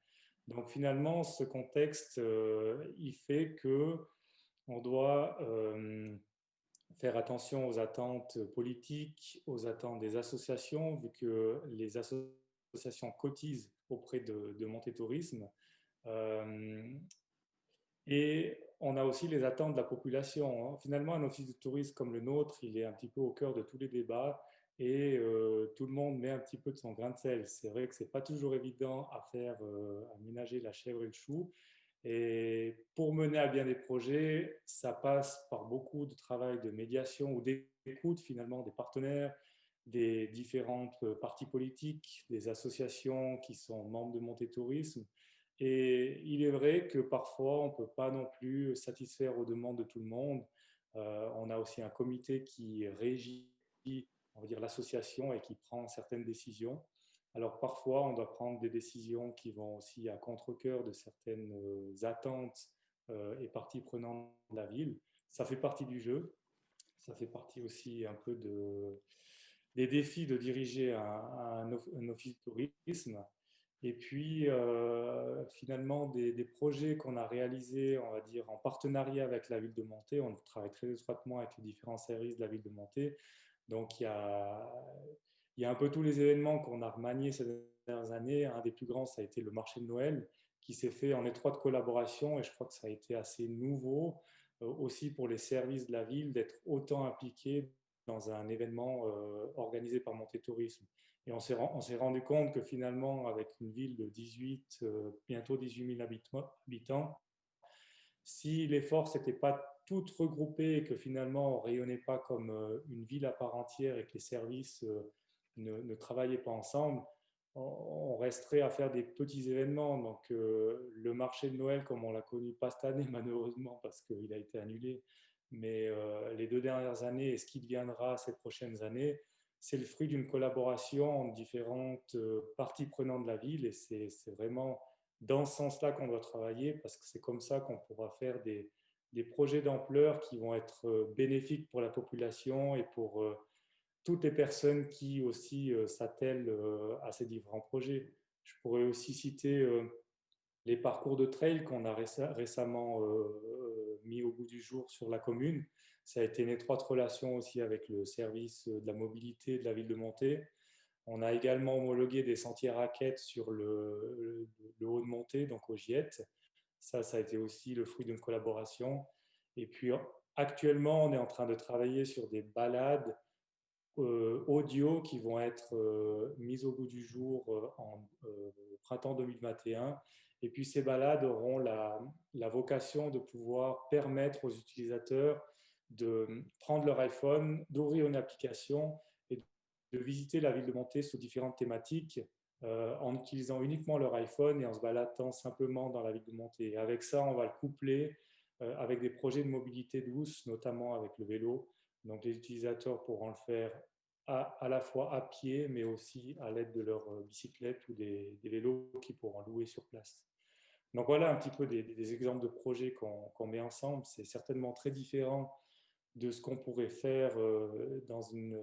Speaker 5: Donc finalement, ce contexte, il fait que on doit faire attention aux attentes politiques, aux attentes des associations, vu que les associations cotisent auprès de Monté Tourisme. Et on a aussi les attentes de la population. Finalement, un office de tourisme comme le nôtre, il est un petit peu au cœur de tous les débats et tout le monde met un petit peu de son grain de sel. C'est vrai que ce n'est pas toujours évident à faire, à ménager la chèvre et le chou. Et pour mener à bien des projets, ça passe par beaucoup de travail de médiation ou d'écoute finalement des partenaires, des différentes partis politiques, des associations qui sont membres de Monté Tourisme. Et il est vrai que parfois, on ne peut pas non plus satisfaire aux demandes de tout le monde. On a aussi un comité qui régit, on va dire, l'association et qui prend certaines décisions. Alors parfois, on doit prendre des décisions qui vont aussi à contre-cœur de certaines attentes et parties prenantes de la ville. Ça fait partie du jeu. Ça fait partie aussi un peu des défis de diriger un office de tourisme. Et puis, finalement, des projets qu'on a réalisés, on va dire, en partenariat avec la ville de Monté. On travaille très étroitement avec les différents services de la ville de Monté. Donc, il y a un peu tous les événements qu'on a remaniés ces dernières années. Un des plus grands, ça a été le marché de Noël, qui s'est fait en étroite collaboration. Et je crois que ça a été assez nouveau aussi pour les services de la ville d'être autant impliqués dans un événement organisé par Monté Tourisme. Et on s'est rendu compte que finalement, avec une ville de 18, bientôt 18 000 habitants, si les forces n'étaient pas toutes regroupées et que finalement on ne rayonnait pas comme une ville à part entière et que les services ne travaillaient pas ensemble, on resterait à faire des petits événements. Donc le marché de Noël, comme on l'a connu, pas cette année malheureusement parce qu'il a été annulé, mais les 2 dernières années et ce qui deviendra ces prochaines années, c'est le fruit d'une collaboration entre différentes parties prenantes de la ville et c'est vraiment dans ce sens-là qu'on doit travailler parce que c'est comme ça qu'on pourra faire des projets d'ampleur qui vont être bénéfiques pour la population et pour toutes les personnes qui aussi s'attellent à ces différents projets. Je pourrais aussi citer les parcours de trail qu'on a récemment mis au bout du jour sur la commune. Ça a été une étroite relation aussi avec le service de la mobilité de la ville de Monté. On a également homologué des sentiers raquettes sur le haut de Monté, donc au Giette. Ça a été aussi le fruit d'une collaboration. Et puis actuellement, on est en train de travailler sur des balades audio qui vont être mises au bout du jour en printemps 2021. Et puis ces balades auront la vocation de pouvoir permettre aux utilisateurs de prendre leur iPhone, d'ouvrir une application et de visiter la ville de Monté sous différentes thématiques en utilisant uniquement leur iPhone et en se baladant simplement dans la ville de Monté. Et avec ça, on va le coupler avec des projets de mobilité douce, notamment avec le vélo. Donc les utilisateurs pourront le faire à la fois à pied, mais aussi à l'aide de leur bicyclette ou des vélos qu'ils pourront louer sur place. Donc voilà un petit peu des exemples de projets qu'on met ensemble. C'est certainement très différent de ce qu'on pourrait faire dans une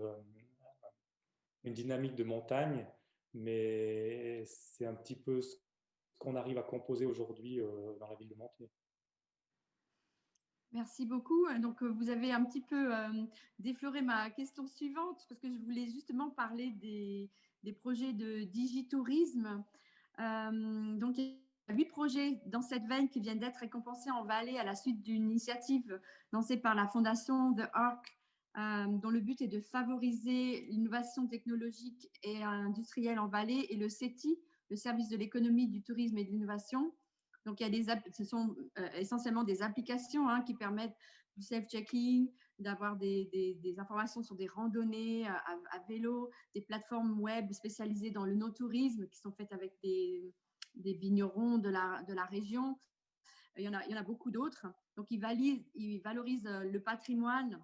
Speaker 5: dynamique de montagne, mais c'est un petit peu ce qu'on arrive à composer aujourd'hui dans la ville de Monté.
Speaker 3: Merci beaucoup. Donc, vous avez un petit peu défloré ma question suivante parce que je voulais justement parler des projets de digitourisme. Donc, il y a 8 projets dans cette veine qui viennent d'être récompensés en Valais à la suite d'une initiative lancée par la fondation The Arc, dont le but est de favoriser l'innovation technologique et industrielle en Valais, et le CETI, le service de l'économie, du tourisme et de l'innovation. Donc, ce sont essentiellement des applications qui permettent du self-checking, d'avoir des informations sur des randonnées à vélo, des plateformes web spécialisées dans le no-tourisme qui sont faites avec des vignerons de la région. Il y en a beaucoup d'autres. Donc, ils valorisent le patrimoine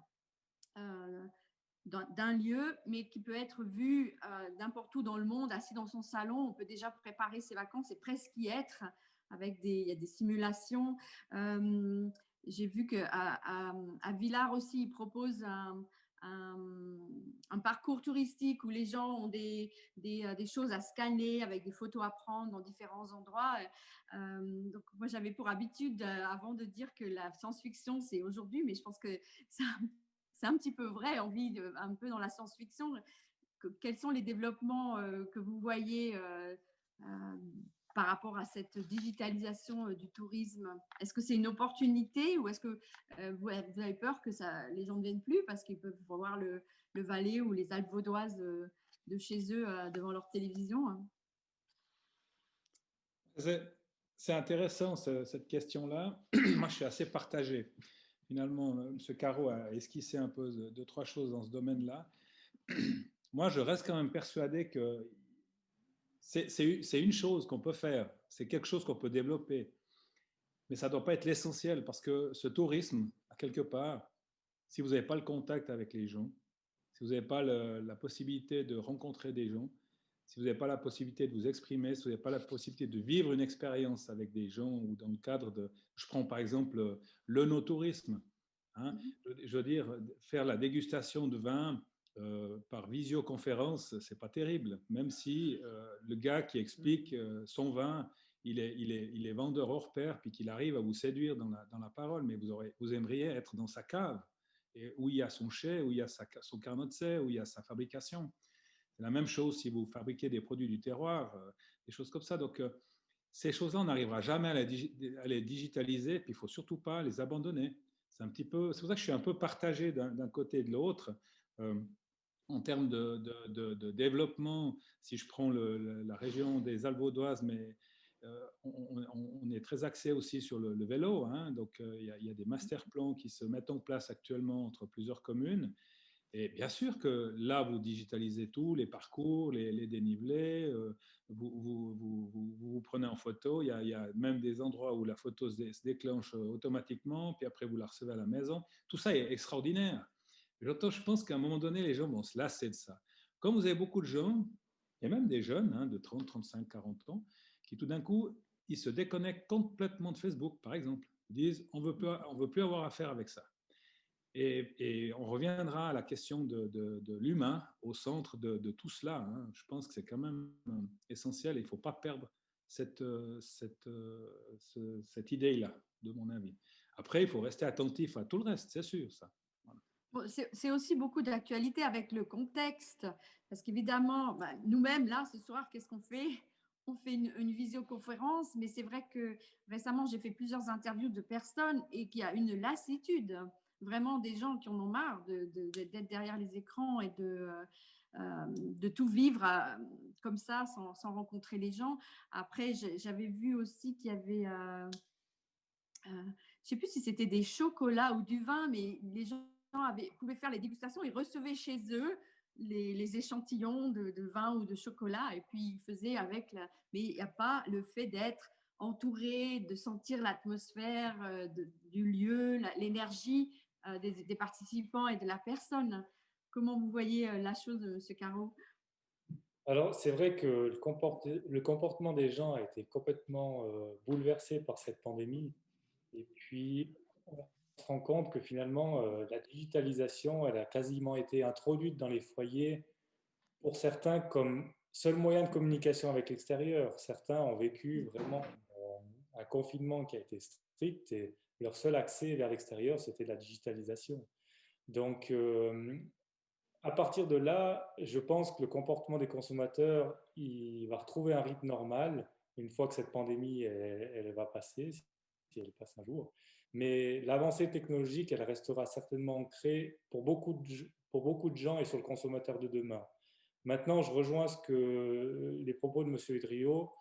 Speaker 3: d'un lieu, mais qui peut être vu n'importe où dans le monde, assis dans son salon. On peut déjà préparer ses vacances et presque y être. Il y a des simulations. J'ai vu qu'à Villars aussi, ils proposent un parcours touristique où les gens ont des choses à scanner avec des photos à prendre dans différents endroits. Donc, moi, j'avais pour habitude avant de dire que la science-fiction, c'est aujourd'hui, mais je pense que c'est un petit peu vrai. On vit un peu dans la science-fiction. Quels sont les développements que vous voyez par rapport à cette digitalisation du tourisme? Est-ce que c'est une opportunité ou est-ce que vous avez peur que les gens ne viennent plus parce qu'ils peuvent voir le Valais ou les Alpes vaudoises de chez eux devant leur télévision?
Speaker 4: C'est intéressant cette question-là. Moi, je suis assez partagé. Finalement, M. Caro a esquissé un peu deux, trois choses dans ce domaine-là. Moi, je reste quand même persuadé que c'est une chose qu'on peut faire, c'est quelque chose qu'on peut développer, mais ça ne doit pas être l'essentiel parce que ce tourisme, à quelque part, si vous n'avez pas le contact avec les gens, si vous n'avez pas la possibilité de rencontrer des gens, si vous n'avez pas la possibilité de vous exprimer, si vous n'avez pas la possibilité de vivre une expérience avec des gens ou dans le cadre de, je prends par exemple le no-tourisme, hein, je veux dire, faire la dégustation de vin par visioconférence, c'est pas terrible, même si le gars qui explique son vin, il est vendeur hors pair, puis qu'il arrive à vous séduire dans la parole, mais vous aimeriez être dans sa cave, et où il y a son chai, où il y a son carnet de sel, où il y a sa fabrication. C'est la même chose si vous fabriquez des produits du terroir, des choses comme ça. Donc, ces choses-là, on n'arrivera jamais à les digitaliser, puis il ne faut surtout pas les abandonner. C'est pour ça que je suis un peu partagé d'un côté et de l'autre. En termes de développement, si je prends la région des Alpes vaudoises, mais on est très axé aussi sur le vélo, hein, donc il y a des master plans qui se mettent en place actuellement entre plusieurs communes. Et bien sûr que là, vous digitalisez tout, les parcours, les dénivelés, vous prenez en photo. Il y a même des endroits où la photo se déclenche automatiquement, puis après vous la recevez à la maison. Tout ça est extraordinaire. Je pense qu'à un moment donné, les gens vont se lasser de ça. Comme vous avez beaucoup de gens, et même des jeunes hein, de 30, 35, 40 ans, qui tout d'un coup, ils se déconnectent complètement de Facebook, par exemple. Ils disent, on veut plus avoir affaire avec ça. Et on reviendra à la question de l'humain au centre de tout cela. Hein. Je pense que c'est quand même essentiel et il ne faut pas perdre cette idée-là, de mon avis. Après, il faut rester attentif à tout le reste, c'est sûr, ça. Voilà.
Speaker 3: Bon, c'est aussi beaucoup d'actualité avec le contexte, parce qu'évidemment, nous-mêmes, là, ce soir, qu'est-ce qu'on fait? On fait une visioconférence, mais c'est vrai que récemment, j'ai fait plusieurs interviews de personnes et qu'il y a une lassitude, vraiment des gens qui en ont marre d'être derrière les écrans et de tout vivre comme ça, sans rencontrer les gens. Après, j'avais vu aussi qu'il y avait... je ne sais plus si c'était des chocolats ou du vin, mais les gens pouvaient faire les dégustations, ils recevaient chez eux les échantillons de vin ou de chocolat et puis ils faisaient avec. Mais il n'y a pas le fait d'être entouré, de sentir l'atmosphère du lieu, l'énergie des participants et de la personne. Comment vous voyez la chose, M. Caro?
Speaker 5: Alors, c'est vrai que le comportement des gens a été complètement bouleversé par cette pandémie. Et puis, on se rend compte que finalement, la digitalisation, elle a quasiment été introduite dans les foyers, pour certains, comme seul moyen de communication avec l'extérieur. Certains ont vécu vraiment un confinement qui a été strict et leur seul accès vers l'extérieur, c'était la digitalisation. Donc, à partir de là, je pense que le comportement des consommateurs, il va retrouver un rythme normal une fois que cette pandémie, elle va passer, si elle passe un jour. Mais l'avancée technologique, elle restera certainement ancrée pour beaucoup de gens et sur le consommateur de demain. Maintenant, je rejoins les propos de M. Udrio.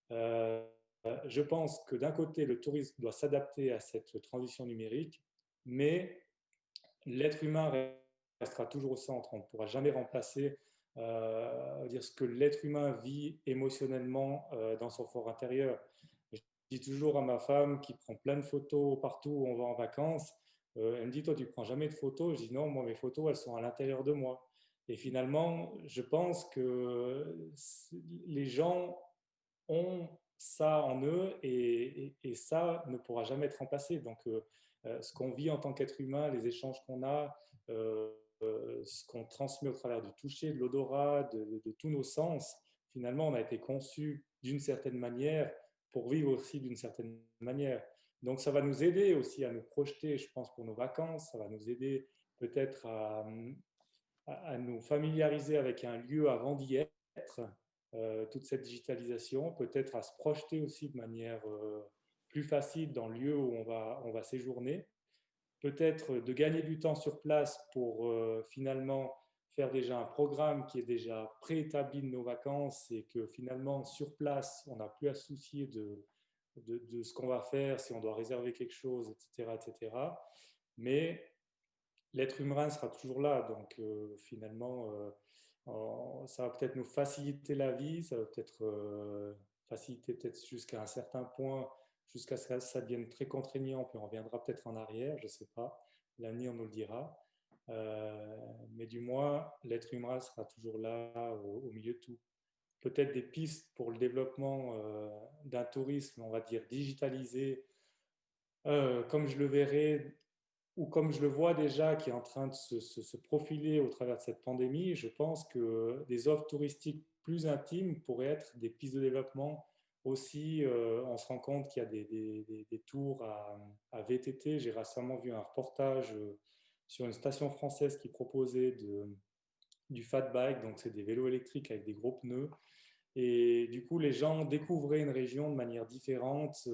Speaker 5: Je pense que d'un côté, le tourisme doit s'adapter à cette transition numérique, mais l'être humain restera toujours au centre. On ne pourra jamais remplacer dire ce que l'être humain vit émotionnellement dans son fort intérieur. Je dis toujours à ma femme qui prend plein de photos partout où on va en vacances, elle me dit, toi, tu ne prends jamais de photos? Je dis, non, moi, mes photos, elles sont à l'intérieur de moi. Et finalement, je pense que les gens ont ça en eux et ça ne pourra jamais être remplacé. Donc, ce qu'on vit en tant qu'être humain, les échanges qu'on a, ce qu'on transmet au travers du toucher, de l'odorat, de tous nos sens, finalement, on a été conçu d'une certaine manière pour vivre aussi d'une certaine manière. Donc, ça va nous aider aussi à nous projeter, je pense, pour nos vacances. Ça va nous aider peut-être à nous familiariser avec un lieu avant d'y être, toute cette digitalisation, peut-être à se projeter aussi de manière plus facile dans le lieu où on va séjourner, peut-être de gagner du temps sur place pour finalement faire déjà un programme qui est déjà préétabli de nos vacances et que finalement sur place, on n'a plus à se soucier de ce qu'on va faire, si on doit réserver quelque chose, etc. etc. Mais l'être humain sera toujours là, donc finalement, ça va peut-être nous faciliter la vie, ça va peut-être faciliter peut-être jusqu'à un certain point, jusqu'à ce que ça devienne très contraignant, puis on reviendra peut-être en arrière, je ne sais pas, l'avenir nous le dira. Mais du moins, l'être humain sera toujours là au milieu de tout. Peut-être des pistes pour le développement d'un tourisme, on va dire, digitalisé, comme je le verrai ou comme je le vois déjà qui est en train de se profiler au travers de cette pandémie, je pense que des offres touristiques plus intimes pourraient être des pistes de développement aussi. On se rend compte qu'il y a des tours à VTT. J'ai récemment vu un reportage sur une station française qui proposait du fat bike, donc c'est des vélos électriques avec des gros pneus. Et du coup, les gens découvraient une région de manière différente,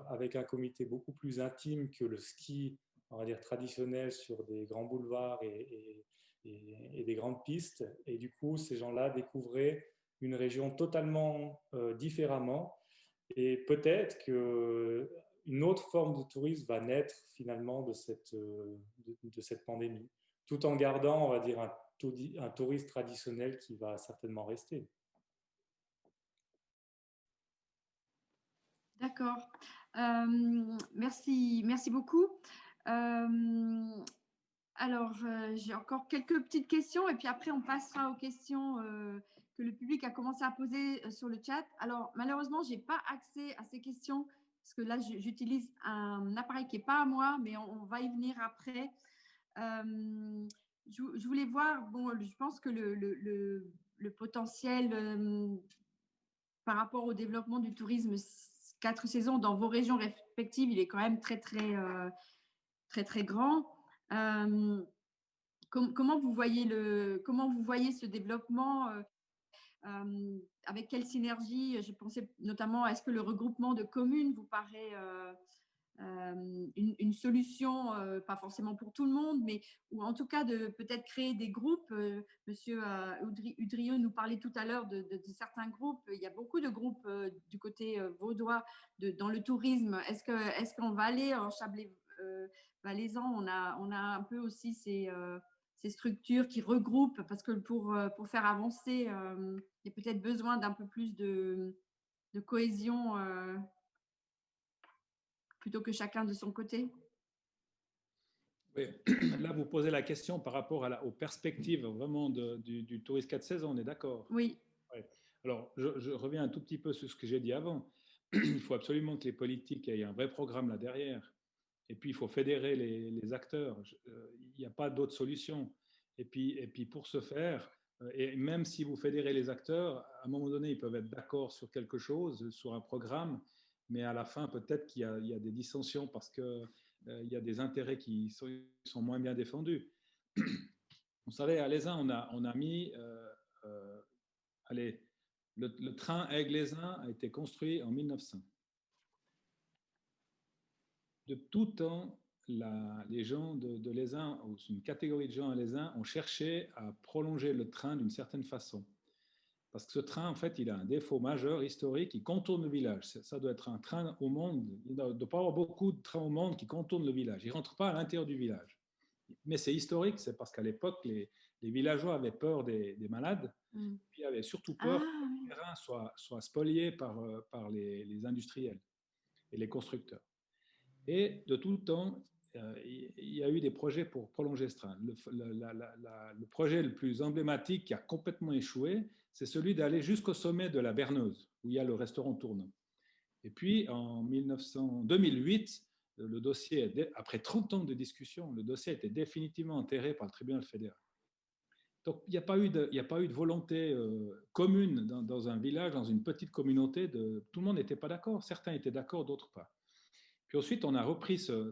Speaker 5: avec un comité beaucoup plus intime que le ski, on va dire, traditionnel sur des grands boulevards et des grandes pistes. Et du coup, ces gens-là découvraient une région totalement différemment. Et peut-être qu'une autre forme de tourisme va naître finalement de cette pandémie, tout en gardant, on va dire, un tourisme traditionnel qui va certainement rester.
Speaker 3: D'accord. Merci beaucoup. Alors, j'ai encore quelques petites questions et puis après, on passera aux questions que le public a commencé à poser sur le chat. Alors, malheureusement, je n'ai pas accès à ces questions parce que là, j'utilise un appareil qui n'est pas à moi, mais on va y venir après. Je voulais voir, bon, je pense que le potentiel par rapport au développement du tourisme 4 saisons dans vos régions respectives, il est quand même très grand. Comment vous voyez ce développement avec quelle synergie? Je pensais notamment, est-ce que le regroupement de communes vous paraît une solution, pas forcément pour tout le monde, mais ou en tout cas de peut-être créer des groupes. Monsieur Udrieux nous parlait tout à l'heure de certains groupes. Il y a beaucoup de groupes du côté vaudois dans le tourisme. Est-ce qu'en Valais, en Chablais-Valaisan, on a un peu aussi ces structures qui regroupent parce que pour faire avancer, il y a peut-être besoin d'un peu plus de cohésion plutôt que chacun de son côté.
Speaker 4: Oui. Là, vous posez la question par rapport aux perspectives vraiment du tourisme 4 saisons, on est d'accord?
Speaker 3: Oui.
Speaker 4: Ouais. Alors, je reviens un tout petit peu sur ce que j'ai dit avant. Il faut absolument que les politiques aient un vrai programme là derrière. Et puis, il faut fédérer les acteurs. Il n'y a pas d'autre solution. Et puis, pour ce faire, et même si vous fédérez les acteurs, à un moment donné, ils peuvent être d'accord sur quelque chose, sur un programme, mais à la fin, peut-être qu'il y a des dissensions parce qu'il y a des intérêts qui sont moins bien défendus. Vous savez, à l'Aisin, on a mis, allez, le train Aigle-les-Uns a été construit en 1900. De tout temps, les gens de l'Aisin, ou une catégorie de gens à l'Aisin, ont cherché à prolonger le train d'une certaine façon. Parce que ce train, en fait, il a un défaut majeur historique, il contourne le village. Ça doit être un train au monde. Il ne doit pas y avoir beaucoup de trains au monde qui contournent le village. Il ne rentre pas à l'intérieur du village. Mais c'est historique, c'est parce qu'à l'époque, les villageois avaient peur des malades, puis avaient surtout peur que
Speaker 3: Ah,
Speaker 4: le terrain soit spolié par les industriels et les constructeurs. Et de tout le temps, il y a eu des projets pour prolonger ce train. Le projet le plus emblématique qui a complètement échoué, c'est celui d'aller jusqu'au sommet de la Berneuse, où il y a le restaurant tournant. Et puis, en 2008, le dossier, après 30 ans de discussion, le dossier a été définitivement enterré par le tribunal fédéral. Donc, il n'y a pas eu de volonté commune dans un village, dans une petite communauté. Tout le monde n'était pas d'accord. Certains étaient d'accord, d'autres pas. Puis ensuite, on a repris ce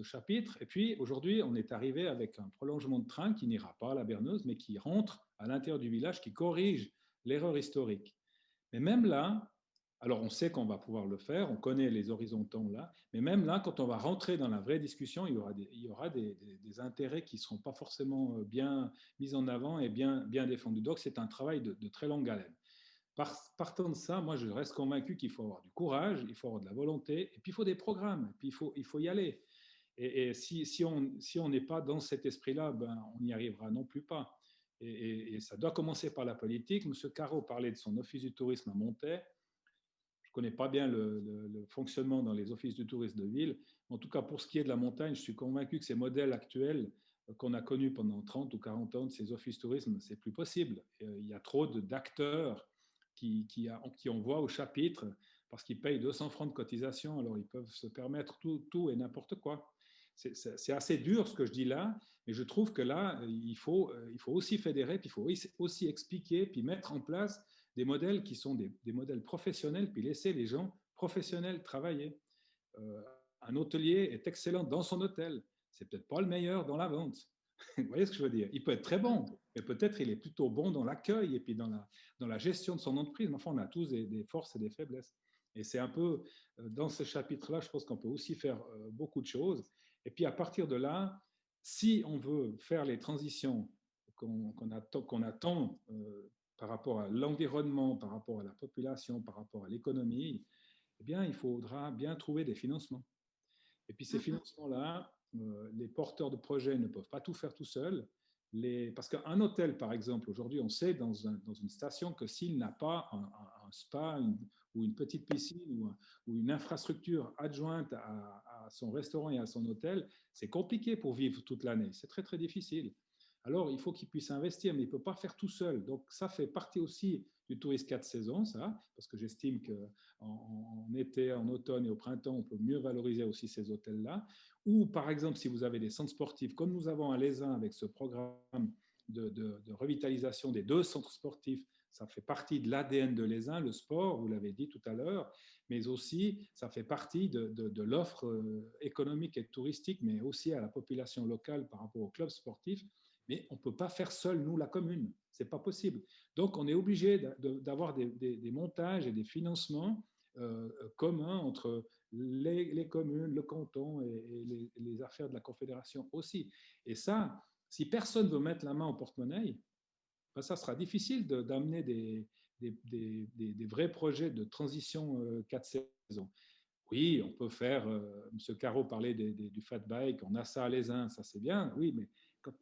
Speaker 4: chapitre. Et puis, aujourd'hui, on est arrivé avec un prolongement de train qui n'ira pas à la Berneuse, mais qui rentre à l'intérieur du village, qui corrige l'erreur historique. Mais même là, alors on sait qu'on va pouvoir le faire, on connaît les horizontaux là, mais même là, quand on va rentrer dans la vraie discussion, il y aura des intérêts qui ne seront pas forcément bien mis en avant et bien défendus. Donc, c'est un travail de très longue haleine. Partant de ça, moi, je reste convaincu qu'il faut avoir du courage, il faut avoir de la volonté, et puis il faut des programmes, et puis il faut y aller. Et si on n'est pas dans cet esprit-là, ben, on n'y arrivera non plus pas. Et ça doit commencer par la politique. Monsieur Caro parlait de son office du tourisme à Montaix. Je ne connais pas bien le fonctionnement dans les offices du tourisme de ville. En tout cas, pour ce qui est de la montagne, je suis convaincu que ces modèles actuels qu'on a connus pendant 30 ou 40 ans de ces offices de tourisme, c'est plus possible. Il y a trop d'acteurs qui envoient au chapitre parce qu'ils payent 200 francs de cotisation, alors ils peuvent se permettre tout et n'importe quoi. C'est assez dur ce que je dis là, mais je trouve que là, il faut aussi fédérer, puis il faut aussi expliquer, puis mettre en place des modèles qui sont des modèles professionnels, puis laisser les gens professionnels travailler. Un hôtelier est excellent dans son hôtel. C'est peut-être pas le meilleur dans la vente. Vous voyez ce que je veux dire? Il peut être très bon, mais peut-être il est plutôt bon dans l'accueil et puis dans la gestion de son entreprise. Mais enfin, on a tous des forces et des faiblesses. Et c'est un peu dans ce chapitre-là, je pense qu'on peut aussi faire beaucoup de choses. Et puis à partir de là, si on veut faire les transitions qu'on attend par rapport à l'environnement, par rapport à la population, par rapport à l'économie, eh bien, il faudra bien trouver des financements. Et puis ces financements-là, les porteurs de projets ne peuvent pas tout faire tout seuls. Parce qu'un hôtel, par exemple, aujourd'hui, on sait dans une station que s'il n'a pas un spa ou une petite piscine ou une infrastructure adjointe à son restaurant et à son hôtel, c'est compliqué pour vivre toute l'année. C'est très, très difficile. Alors, il faut qu'il puisse investir, mais il ne peut pas faire tout seul. Donc, ça fait partie aussi du tourisme 4 saisons, ça, parce que j'estime qu'en été, en automne et au printemps, on peut mieux valoriser aussi ces hôtels-là. Ou, par exemple, si vous avez des centres sportifs, comme nous avons à l'ESIN avec ce programme de revitalisation des 2 centres sportifs, ça fait partie de l'ADN de l'ESIN, le sport, vous l'avez dit tout à l'heure, mais aussi ça fait partie de l'offre économique et touristique, mais aussi à la population locale par rapport aux clubs sportifs. Mais on ne peut pas faire seul, nous, la commune. Ce n'est pas possible. Donc, on est obligé d'avoir des montages et des financements communs entre les communes, le canton et les affaires de la Confédération aussi. Et ça, si personne ne veut mettre la main au porte-monnaie, ben ça sera difficile d'amener des vrais projets de transition 4 saisons. Oui, on peut faire, M. Caro parlait du fat bike, on a ça à l'ESIN, ça c'est bien, oui, mais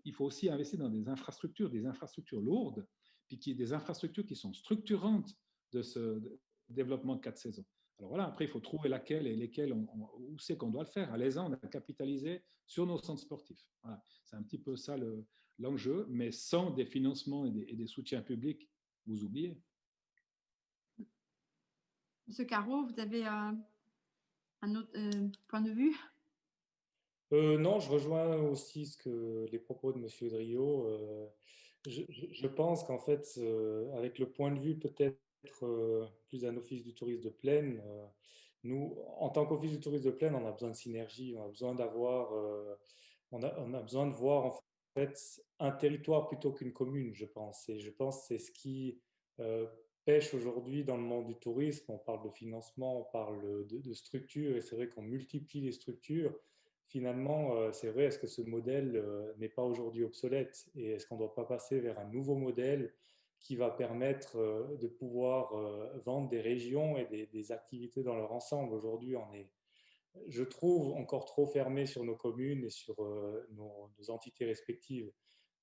Speaker 4: il faut aussi investir dans des infrastructures lourdes, puis des infrastructures qui sont structurantes de ce développement de 4 saisons. Alors voilà, après, il faut trouver laquelle et lesquelles, où c'est qu'on doit le faire. À l'ESIN, on a capitalisé sur nos centres sportifs. Voilà. C'est un petit peu ça l'enjeu, mais sans des financements et des soutiens publics, vous oubliez.
Speaker 3: Monsieur Caro, vous avez un autre point de vue?
Speaker 5: Non, je rejoins aussi les propos de Monsieur Drio. Je pense qu'en fait, avec le point de vue peut-être plus d'un office du tourisme de plaine, nous, en tant qu'office du tourisme de plaine, on a besoin de synergie, on a besoin on a besoin de voir en fait un territoire plutôt qu'une commune, je pense. Et je pense que c'est ce qui pêche aujourd'hui dans le monde du tourisme. On parle de financement, on parle de structures, et c'est vrai qu'on multiplie les structures. Finalement, c'est vrai, est-ce que ce modèle n'est pas aujourd'hui obsolète et est-ce qu'on ne doit pas passer vers un nouveau modèle qui va permettre de pouvoir vendre des régions et des activités dans leur ensemble. Aujourd'hui, on est, je trouve, encore trop fermé sur nos communes et sur nos entités respectives.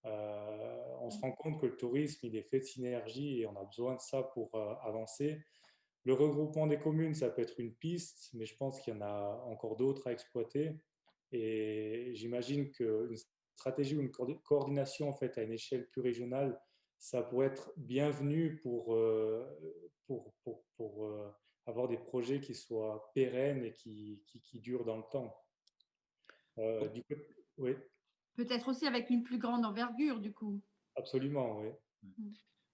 Speaker 5: On se rend compte que le tourisme, il est fait de synergie et on a besoin de ça pour avancer. Le regroupement des communes, ça peut être une piste, mais je pense qu'il y en a encore d'autres à exploiter. Et j'imagine qu'une stratégie ou une coordination en fait, à une échelle plus régionale, ça pourrait être bienvenu pour avoir des projets qui soient pérennes et qui durent dans le temps. Du coup, oui.
Speaker 3: Peut-être aussi avec une plus grande envergure, du coup.
Speaker 5: Absolument, oui.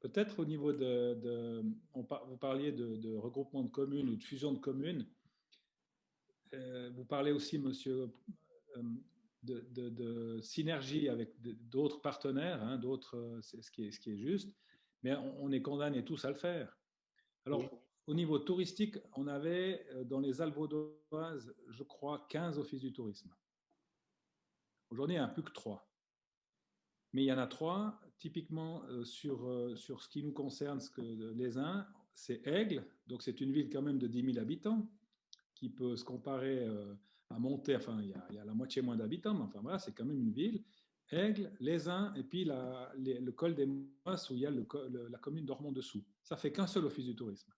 Speaker 4: Peut-être au niveau vous parliez de regroupement de communes ou de fusion de communes. Vous parlez aussi, monsieur, de synergie avec d'autres partenaires, hein, c'est ce qui est juste, mais on est condamnés tous à le faire. Alors, oui. Au niveau touristique, on avait dans les Alpes vaudoises, je crois, 15 offices du tourisme. Aujourd'hui, il n'y en a plus que 3. Mais il y en a 3, typiquement sur ce qui nous concerne, les uns, c'est Aigle, donc c'est une ville quand même de 10 000 habitants, qui peut se comparer à Monter, enfin il y a la moitié moins d'habitants, mais enfin voilà, c'est quand même une ville. Aigle, Les Uns, et puis le col des Mosses où il y a la commune d'Ormont-Dessous. Ça fait qu'un seul office du tourisme.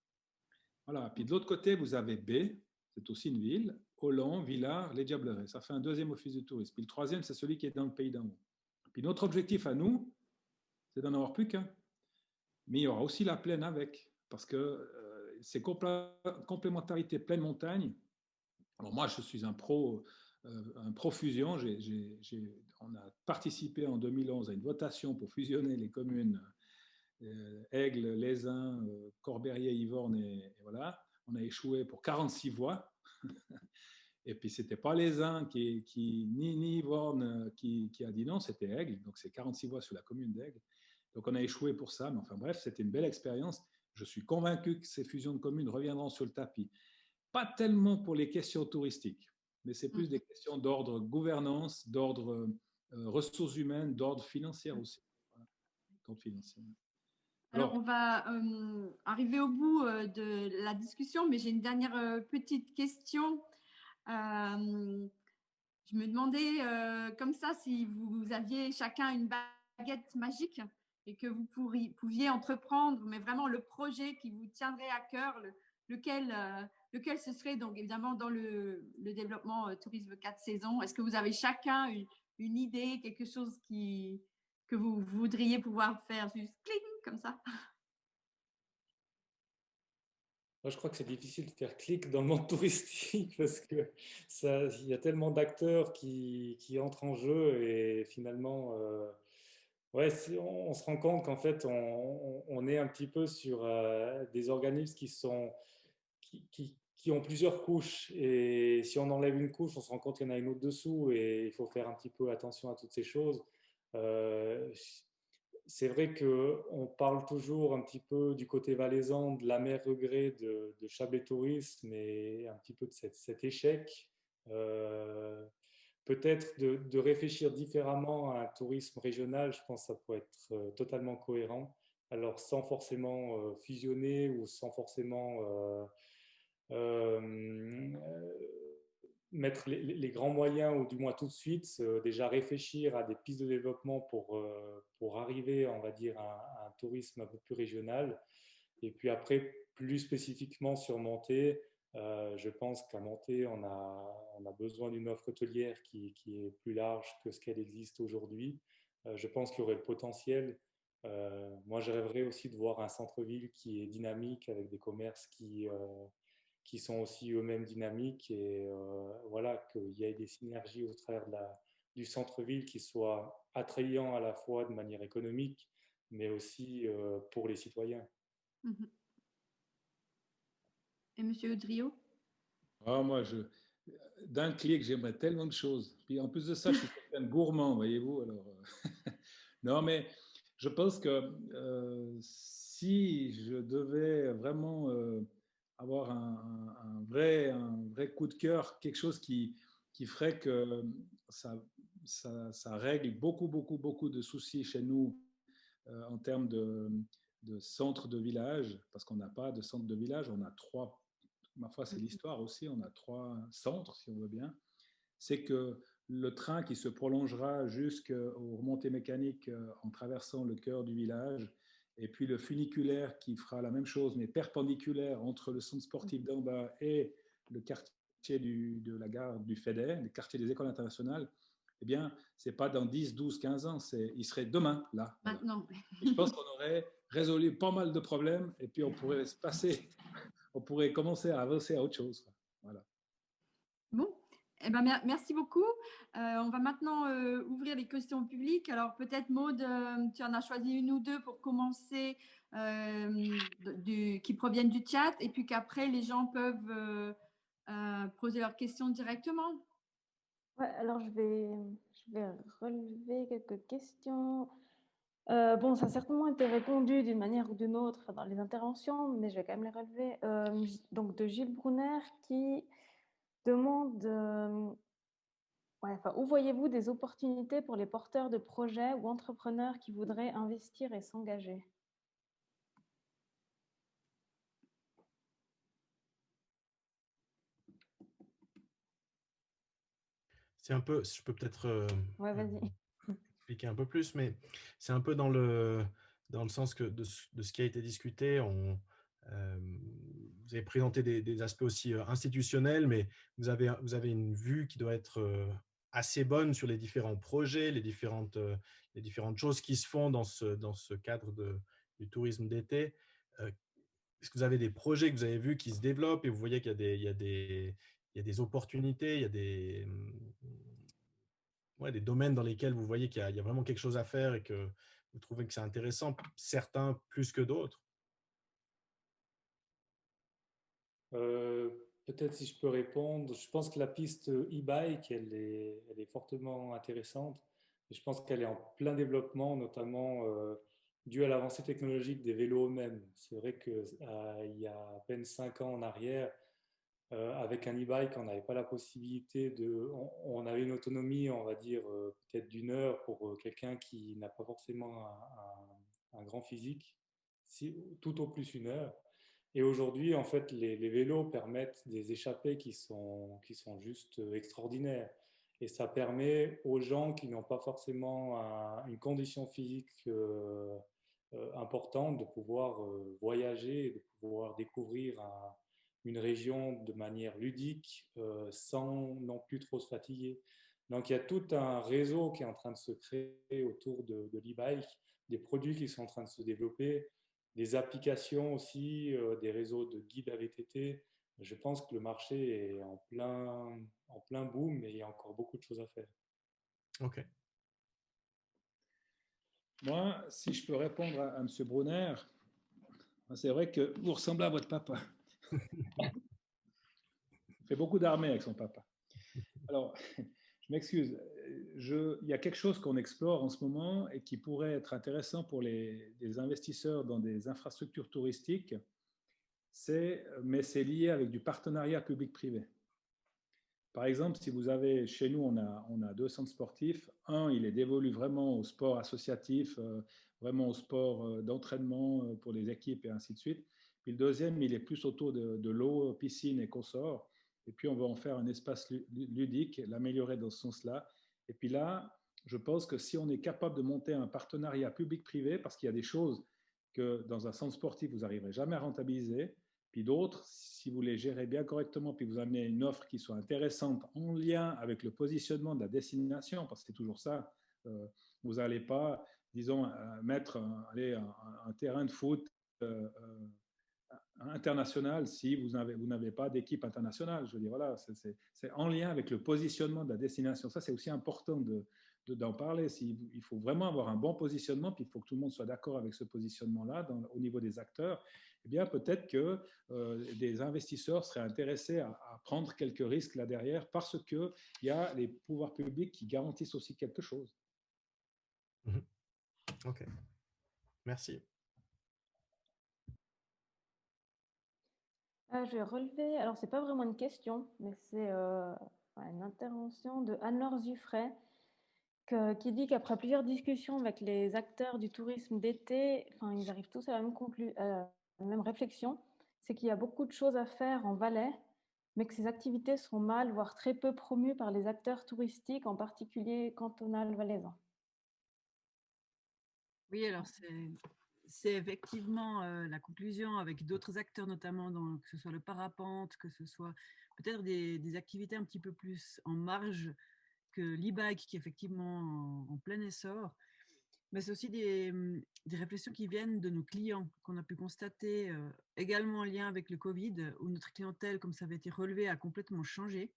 Speaker 4: Voilà. Puis de l'autre côté, vous avez B, c'est aussi une ville, Hollande, Villars, les Diablerets. Ça fait un deuxième office du tourisme. Puis le troisième, c'est celui qui est dans le pays d'en haut. Puis notre objectif à nous, c'est d'en avoir plus qu'un. Mais il y aura aussi la plaine avec, parce que c'est complémentarité plaine montagne. Alors moi, je suis un pro fusion. On a participé en 2011 à une votation pour fusionner les communes Aigle, Les Uns, Corbérier, Yvorne et voilà. On a échoué pour 46 voix. Et puis, ce n'était pas Les Uns ni Yvorne qui a dit non, c'était Aigle. Donc, c'est 46 voix sur la commune d'Aigle. Donc, on a échoué pour ça. Mais enfin, bref, c'était une belle expérience. Je suis convaincu que ces fusions de communes reviendront sur le tapis. Pas tellement pour les questions touristiques, mais c'est plus des questions d'ordre gouvernance, d'ordre ressources humaines, d'ordre financier aussi. Voilà. D'ordre financier.
Speaker 3: Alors, on va arriver au bout de la discussion, mais j'ai une dernière petite question. Je me demandais comme ça si vous aviez chacun une baguette magique et que vous pouviez entreprendre, mais vraiment le projet qui vous tiendrait à cœur, lequel ce serait, donc évidemment dans le développement tourisme 4 saisons. Est-ce que vous avez chacun une idée, quelque chose que vous voudriez pouvoir faire juste cling comme ça?
Speaker 5: Moi, je crois que c'est difficile de faire clic dans le monde touristique parce que il y a tellement d'acteurs qui entrent en jeu et finalement, ouais, on se rend compte qu'en fait, on est un petit peu sur des organismes qui ont plusieurs couches et si on enlève une couche, on se rend compte qu'il y en a une autre dessous et il faut faire un petit peu attention à toutes ces choses. C'est vrai qu'on parle toujours un petit peu du côté valaisan de l'amer regret de Chablais Tourisme et un petit peu de cet échec. Peut-être de réfléchir différemment à un tourisme régional, je pense que ça pourrait être totalement cohérent. Alors sans forcément fusionner ou sans forcément mettre les grands moyens, ou du moins tout de suite, déjà réfléchir à des pistes de développement pour arriver, on va dire, à un tourisme un peu plus régional. Et puis après, plus spécifiquement sur Monté, je pense qu'à Monté, on a besoin d'une offre hôtelière qui est plus large que ce qu'elle existe aujourd'hui. Je pense qu'il y aurait le potentiel. Moi, je rêverais aussi de voir un centre-ville qui est dynamique avec des commerces qui sont aussi eux-mêmes dynamiques et voilà, qu'il y ait des synergies au travers du centre-ville qui soient attrayants à la fois de manière économique, mais aussi pour les citoyens.
Speaker 3: Et Monsieur Udrio?
Speaker 4: Moi, d'un clic, j'aimerais tellement de choses. Puis en plus de ça, je suis quelqu'un de gourmand, voyez-vous. Alors, non, mais je pense que si je devais vraiment avoir un vrai coup de cœur, quelque chose qui ferait que ça règle beaucoup de soucis chez nous en termes de centre de village, parce qu'on n'a pas de centre de village, on a 3, ma foi c'est l'histoire aussi, on a 3 centres si on veut bien, c'est que le train qui se prolongera jusqu'aux remontées mécaniques en traversant le cœur du village, et puis le funiculaire qui fera la même chose, mais perpendiculaire entre le centre sportif d'en bas et le quartier de la gare du FEDER, le quartier des écoles internationales, eh bien, ce n'est pas dans 10, 12, 15 ans, il serait demain, là. Voilà.
Speaker 3: Maintenant.
Speaker 4: Et je pense qu'on aurait résolu pas mal de problèmes, et puis on pourrait se passer, on pourrait commencer à avancer à autre chose. Voilà.
Speaker 3: Bon, eh ben, merci beaucoup. On va maintenant ouvrir les questions publiques. Alors peut-être Maud, tu en as choisi une ou deux pour commencer qui proviennent du chat et puis qu'après les gens peuvent poser leurs questions directement.
Speaker 1: Ouais, alors je vais relever quelques questions. Bon, ça a certainement été répondu d'une manière ou d'une autre dans les interventions, mais je vais quand même les relever. Donc de Gilles Brunner qui demande où voyez-vous des opportunités pour les porteurs de projets ou entrepreneurs qui voudraient investir et s'engager?
Speaker 6: C'est un peu, je peux peut-être
Speaker 1: Ouais, vas-y.
Speaker 6: expliquer un peu plus, mais c'est un peu dans le sens que de ce qui a été discuté. Vous avez présenté des aspects aussi institutionnels, mais vous avez une vue qui doit être assez bonne sur les différents projets, les différentes choses qui se font dans ce cadre du tourisme d'été. Est-ce que vous avez des projets que vous avez vus qui se développent et vous voyez qu'il y a des opportunités, il y a des domaines dans lesquels vous voyez qu'il y a vraiment quelque chose à faire et que vous trouvez que c'est intéressant, certains plus que d'autres?
Speaker 5: Peut-être si je peux répondre, je pense que la piste e-bike, elle est fortement intéressante. Et je pense qu'elle est en plein développement, notamment dû à l'avancée technologique des vélos eux-mêmes. C'est vrai qu'il y a à peine 5 ans en arrière, avec un e-bike, on n'avait pas la possibilité on avait une autonomie, on va dire, peut-être d'une heure pour quelqu'un qui n'a pas forcément un grand physique, tout au plus une heure. Et aujourd'hui, en fait, les vélos permettent des échappées qui sont juste extraordinaires. Et ça permet aux gens qui n'ont pas forcément une condition physique importante de pouvoir voyager, de pouvoir découvrir une région de manière ludique sans non plus trop se fatiguer. Donc il y a tout un réseau qui est en train de se créer autour de l'e-bike, des produits qui sont en train de se développer, des applications aussi, des réseaux de guides AVTT. Je pense que le marché est en plein boom et il y a encore beaucoup de choses à faire.
Speaker 6: Ok.
Speaker 4: Moi, si je peux répondre à M. Brunner, c'est vrai que vous ressemblez à votre papa. Il fait beaucoup d'armée avec son papa. Alors, je m'excuse. Il y a quelque chose qu'on explore en ce moment et qui pourrait être intéressant pour des investisseurs dans des infrastructures touristiques, mais c'est lié avec du partenariat public-privé. Par exemple, si vous avez, chez nous, on a 2 centres sportifs. Un, il est dévolu vraiment au sport associatif, vraiment au sport d'entraînement pour les équipes et ainsi de suite. Puis le deuxième, il est plus autour de l'eau, piscine et consorts. Et puis, on va en faire un espace ludique, l'améliorer dans ce sens-là. Et puis là, je pense que si on est capable de monter un partenariat public-privé, parce qu'il y a des choses que dans un centre sportif, vous n'arriverez jamais à rentabiliser, puis d'autres, si vous les gérez bien correctement, puis vous amenez une offre qui soit intéressante en lien avec le positionnement de la destination, parce que c'est toujours ça, vous n'allez pas, disons, mettre un terrain de foot international si vous n'avez pas d'équipe internationale. Je veux dire, voilà, c'est en lien avec le positionnement de la destination. Ça, c'est aussi important d'en parler. Il faut vraiment avoir un bon positionnement, puis il faut que tout le monde soit d'accord avec ce positionnement-là au niveau des acteurs. Eh bien, peut-être que des investisseurs seraient intéressés à prendre quelques risques là derrière parce qu'il y a les pouvoirs publics qui garantissent aussi quelque chose.
Speaker 6: Ok, merci.
Speaker 1: Je vais relever, alors c'est pas vraiment une question, mais c'est une intervention de Anne-Laure Zuffray qui dit qu'après plusieurs discussions avec les acteurs du tourisme d'été, enfin, ils arrivent tous à la même réflexion, c'est qu'il y a beaucoup de choses à faire en Valais, mais que ces activités sont mal, voire très peu promues par les acteurs touristiques, en particulier cantonal valaisan.
Speaker 7: Oui, alors c'est effectivement la conclusion avec d'autres acteurs, notamment que ce soit le parapente, que ce soit peut-être des activités un petit peu plus en marge que l'e-bike qui est effectivement en plein essor. Mais c'est aussi des réflexions qui viennent de nos clients, qu'on a pu constater également en lien avec le Covid, où notre clientèle, comme ça avait été relevé, a complètement changé,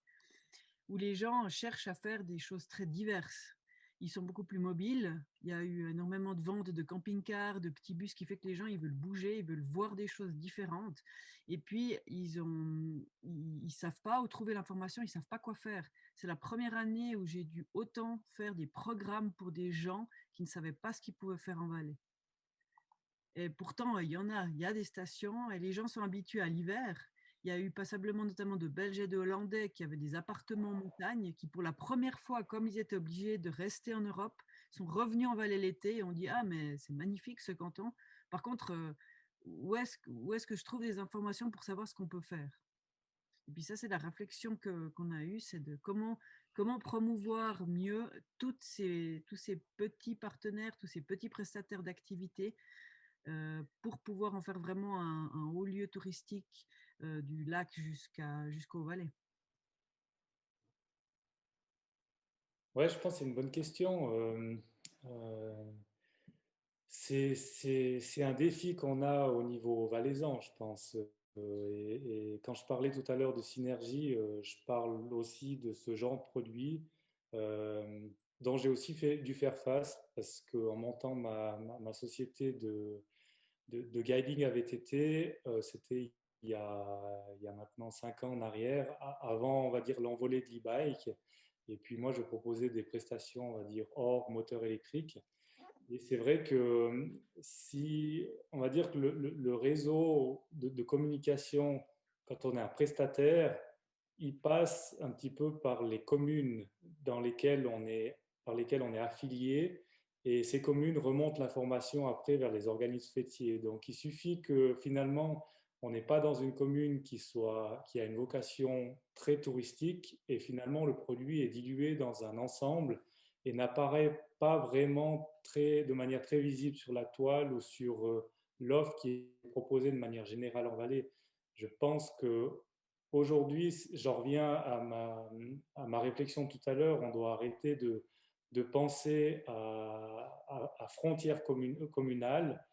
Speaker 7: où les gens cherchent à faire des choses très diverses. Ils sont beaucoup plus mobiles. Il y a eu énormément de ventes de camping-cars, de petits bus, qui fait que les gens, ils veulent bouger, ils veulent voir des choses différentes. Et puis, ils savent pas où trouver l'information, ils savent pas quoi faire. C'est la première année où j'ai dû autant faire des programmes pour des gens qui ne savaient pas ce qu'ils pouvaient faire en Valais. Et pourtant, il y a des stations et les gens sont habitués à l'hiver. Il y a eu passablement notamment de Belges et de Hollandais qui avaient des appartements en montagne qui, pour la première fois, comme ils étaient obligés de rester en Europe, sont revenus en Valais l'été et ont dit « Ah, mais c'est magnifique ce canton. Par contre, où est-ce que je trouve des informations pour savoir ce qu'on peut faire ?» Et puis ça, c'est la réflexion qu'on a eue, c'est de comment promouvoir mieux tous ces petits partenaires, tous ces petits prestataires d'activités pour pouvoir en faire vraiment un haut lieu touristique du lac jusqu'au Valais.
Speaker 5: Ouais, je pense que c'est une bonne question. C'est un défi qu'on a au niveau valaisan, je pense. Et quand je parlais tout à l'heure de synergie, je parle aussi de ce genre de produit dont j'ai aussi dû faire face parce qu'en montant ma société de guiding à VTT, c'était il y a maintenant 5 ans en arrière, avant, on va dire, l'envolée de l'e-bike. Et puis moi, je proposais des prestations, on va dire, hors moteur électrique. Et c'est vrai que si, on va dire que le réseau de communication, quand on est un prestataire, il passe un petit peu par les communes par lesquelles on est affilié, et ces communes remontent l'information après vers les organismes fêtiers. Donc il suffit que finalement, on n'est pas dans une commune qui a une vocation très touristique, et finalement le produit est dilué dans un ensemble et n'apparaît pas vraiment de manière très visible sur la toile ou sur l'offre qui est proposée de manière générale en Valais. Je pense que aujourd'hui, j'en reviens à ma réflexion tout à l'heure, on doit arrêter de penser à frontières communales,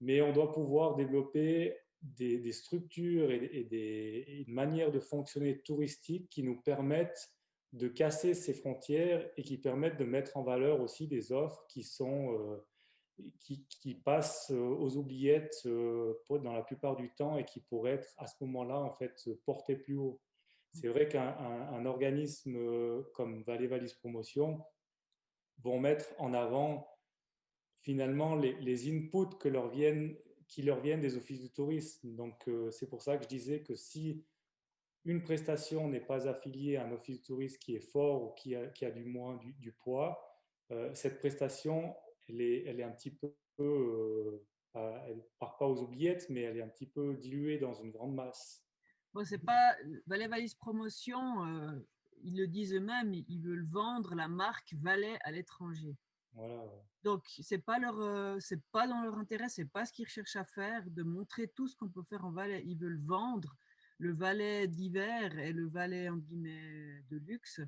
Speaker 5: mais on doit pouvoir développer des structures et une manière de fonctionner touristique qui nous permettent de casser ces frontières et qui permettent de mettre en valeur aussi des offres qui passent aux oubliettes dans la plupart du temps et qui pourraient être à ce moment-là en fait portées plus haut. C'est vrai qu'un organisme comme Valais Valise Promotion vont mettre en avant finalement les inputs qui leur viennent des offices du tourisme. Donc c'est pour ça que je disais que si une prestation n'est pas affiliée à un office de tourisme qui est fort ou qui a du moins du poids, cette prestation, elle est un petit peu, elle ne part pas aux oubliettes, mais elle est un petit peu diluée dans une grande masse.
Speaker 7: Bon, c'est pas Valais Valise Promotion, ils le disent eux-mêmes, ils veulent vendre la marque Valais à l'étranger.
Speaker 5: Voilà, ouais.
Speaker 7: Donc c'est pas dans leur intérêt, c'est pas ce qu'ils recherchent à faire, de montrer tout ce qu'on peut faire en Valais. Ils veulent vendre le Valais d'hiver et le Valais en guillemets de luxe,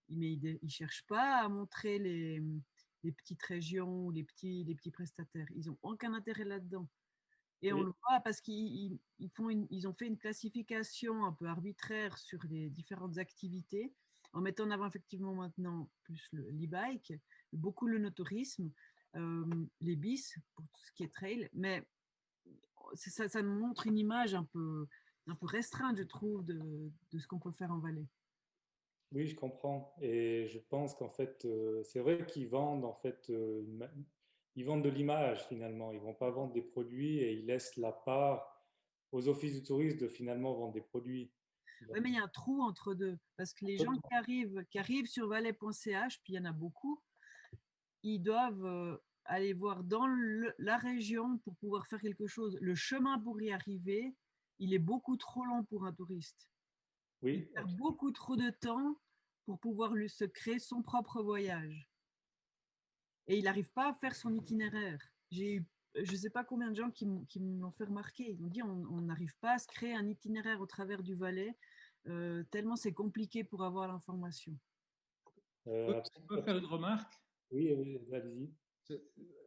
Speaker 7: mais ils ne cherchent pas à montrer les petites régions ou les petits prestataires. Ils n'ont aucun intérêt là-dedans. Et on le voit parce qu'ils ont fait une classification un peu arbitraire sur les différentes activités, en mettant en avant effectivement maintenant plus l'e-bike, beaucoup le no-tourisme, les bis pour tout ce qui est trail, mais ça montre une image un peu restreinte, je trouve, de ce qu'on peut faire en Valais.
Speaker 5: Oui, je comprends. Et je pense qu'en fait, c'est vrai qu'ils vendent en fait, ils vendent de l'image finalement. Ils ne vont pas vendre des produits et ils laissent la part aux offices du tourisme de finalement vendre des produits.
Speaker 7: Oui, mais il y a un trou entre deux, parce que les gens qui arrivent sur valais.ch, puis il y en a beaucoup, ils doivent aller voir dans la région pour pouvoir faire quelque chose. Le chemin pour y arriver, il est beaucoup trop long pour un touriste.
Speaker 5: Oui.
Speaker 7: Il perd beaucoup trop de temps pour pouvoir se créer son propre voyage. Et il n'arrive pas à faire son itinéraire. J'ai eu, je ne sais pas combien de gens qui me l'ont fait remarquer. Ils m'ont dit on n'arrive pas à se créer un itinéraire au travers du Valais, tellement c'est compliqué pour avoir l'information.
Speaker 4: Je peux faire une remarque?
Speaker 5: Oui, allez-y.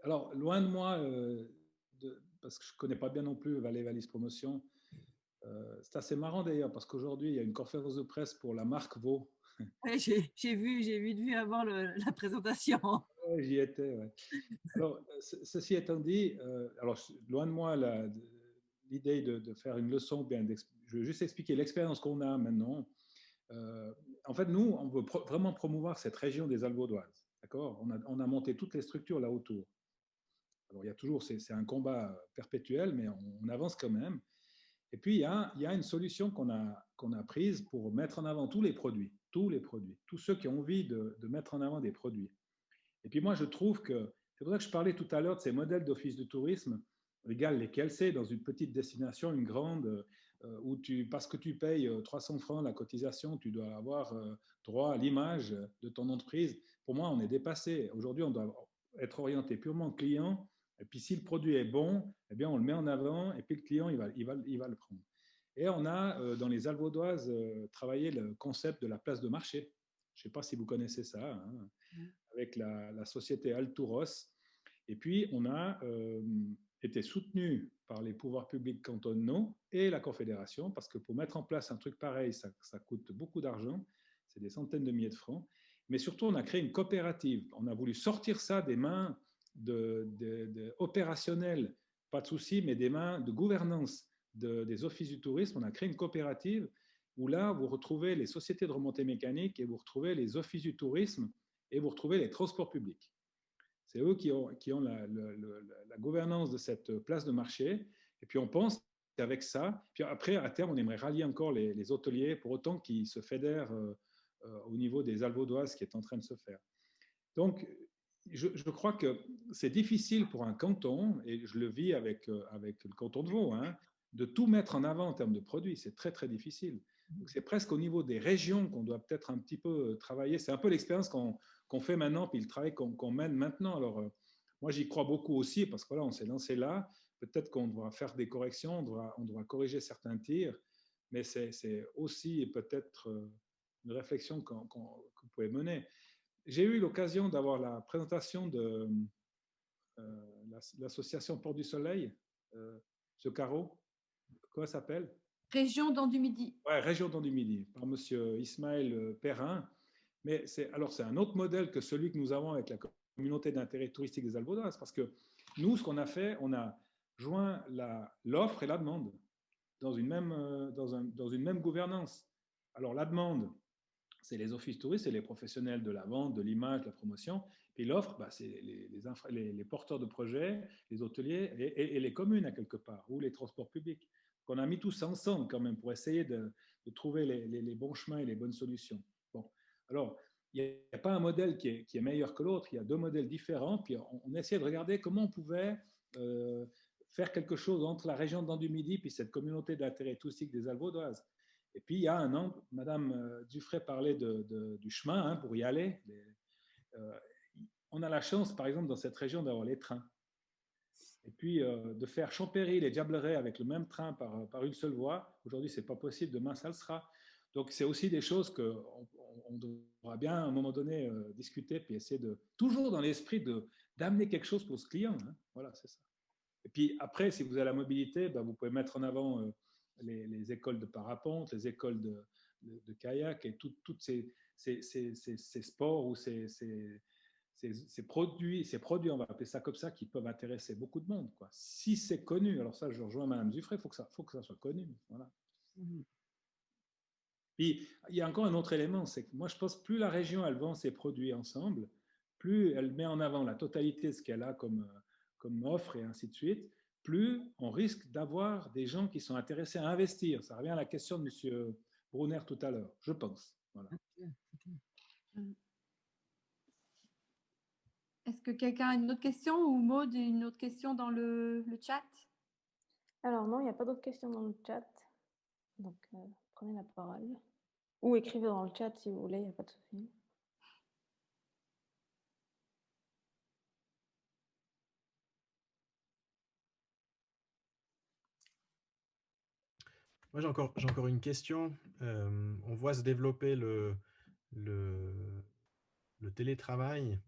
Speaker 4: Alors, loin de moi, parce que je ne connais pas bien non plus Valais Valise Promotion, c'est assez marrant d'ailleurs, parce qu'aujourd'hui, il y a une conférence de presse pour la marque Vaux.
Speaker 7: Ouais, j'ai vu de vue avant la présentation.
Speaker 4: Ouais, j'y étais, ouais. Alors, ceci étant dit, alors, loin de moi l'idée de faire une leçon, je veux juste expliquer l'expérience qu'on a maintenant. En fait, nous, on veut vraiment promouvoir cette région des Alpes vaudoises. D'accord ? On a monté toutes les structures là autour. Alors, il y a toujours, c'est un combat perpétuel, mais on avance quand même. Et puis, il y a une solution qu'on a prise pour mettre en avant tous les produits, tous ceux qui ont envie de mettre en avant des produits. Et puis, moi, je trouve que, c'est pour ça que je parlais tout à l'heure de ces modèles d'office de tourisme, égale lesquels c'est dans une petite destination, une grande, où parce que tu payes 300 francs la cotisation, tu dois avoir droit à l'image de ton entreprise. Pour moi, on est dépassé. Aujourd'hui, on doit être orienté purement client. Et puis, si le produit est bon, eh bien, on le met en avant. Et puis, le client, il va le prendre. Et on a, dans les Alpes vaudoises, travaillé le concept de la place de marché. Je ne sais pas si vous connaissez ça, hein, avec la société Altouros. Et puis, on a été soutenu par les pouvoirs publics cantonaux et la Confédération, parce que pour mettre en place un truc pareil, ça coûte beaucoup d'argent, c'est des centaines de milliers de francs. Mais surtout, on a créé une coopérative. On a voulu sortir ça des mains opérationnelles, pas de souci, mais des mains de gouvernance des offices du tourisme. On a créé une coopérative où là, vous retrouvez les sociétés de remontée mécanique et vous retrouvez les offices du tourisme et vous retrouvez les transports publics. C'est eux qui ont la gouvernance de cette place de marché. Et puis, on pense qu'avec ça, puis après, à terme, on aimerait rallier encore les hôteliers pour autant qu'ils se fédèrent au niveau des Alpes vaudoises, qui est en train de se faire. Donc, je crois que c'est difficile pour un canton, et je le vis avec le canton de Vaud, hein, de tout mettre en avant en termes de produits. C'est très, très difficile. Donc, c'est presque au niveau des régions qu'on doit peut-être un petit peu travailler. C'est un peu l'expérience qu'on fait maintenant, puis le travail qu'on mène maintenant. Alors, moi, j'y crois beaucoup aussi, parce que là, on s'est lancé là. Peut-être qu'on devra faire des corrections, on devra corriger certains tirs, mais c'est aussi peut-être une réflexion que vous pouvez mener. J'ai eu l'occasion d'avoir la présentation de l'association Port du Soleil, ce carreau, comment ça s'appelle?
Speaker 3: Région Dents du Midi.
Speaker 4: Ouais, Région Dents du Midi, par monsieur Ismaël Perrin. Mais c'est un autre modèle que celui que nous avons avec la communauté d'intérêt touristique des Alpes vaudoises, parce que nous, ce qu'on a fait, on a joint l'offre et la demande dans une même gouvernance. Alors, la demande, c'est les offices touristes, c'est les professionnels de la vente, de l'image, de la promotion. Puis l'offre, c'est les porteurs de projets, les hôteliers et les communes, à quelque part, ou les transports publics. On a mis tout ça ensemble quand même pour essayer de trouver les bons chemins et les bonnes solutions. Bon, alors, il n'y a pas un modèle qui est meilleur que l'autre, il y a deux modèles différents, puis on essayait de regarder comment on pouvait faire quelque chose entre la région de Dents du Midi puis cette communauté d'intérêt touristique des Alpes vaudoises. Et puis, il y a un an, Madame Dufray parlait du chemin, hein, pour y aller. On a la chance, par exemple, dans cette région, d'avoir les trains. Et puis, de faire Champéry et Diablerets avec le même train par une seule voie. Aujourd'hui, ce n'est pas possible. Demain, ça le sera. Donc, c'est aussi des choses qu'on devra bien, à un moment donné, discuter, puis essayer toujours dans l'esprit d'amener quelque chose pour ce client. Hein. Voilà, c'est ça. Et puis, après, si vous avez la mobilité, vous pouvez mettre en avant les écoles de parapente, les écoles de kayak et toutes ces sports ou ces produits, on va appeler ça comme ça, qui peuvent intéresser beaucoup de monde, quoi. Si c'est connu, alors ça, je rejoins Mme Dufray, il faut que ça soit connu. Voilà. Puis, il y a encore un autre élément, c'est que moi, je pense que plus la région, elle vend ses produits ensemble, plus elle met en avant la totalité de ce qu'elle a comme offre et ainsi de suite, plus on risque d'avoir des gens qui sont intéressés à investir. Ça revient à la question de M. Brunner tout à l'heure, je pense. Voilà.
Speaker 3: Est-ce que quelqu'un a une autre question ou Maud une autre question dans le chat?
Speaker 1: Alors non, il n'y a pas d'autres questions dans le chat. Donc, prenez la parole. Ou écrivez dans le chat si vous voulez, il n'y a pas de souci.
Speaker 6: Moi, j'ai encore une question. On voit se développer le télétravail,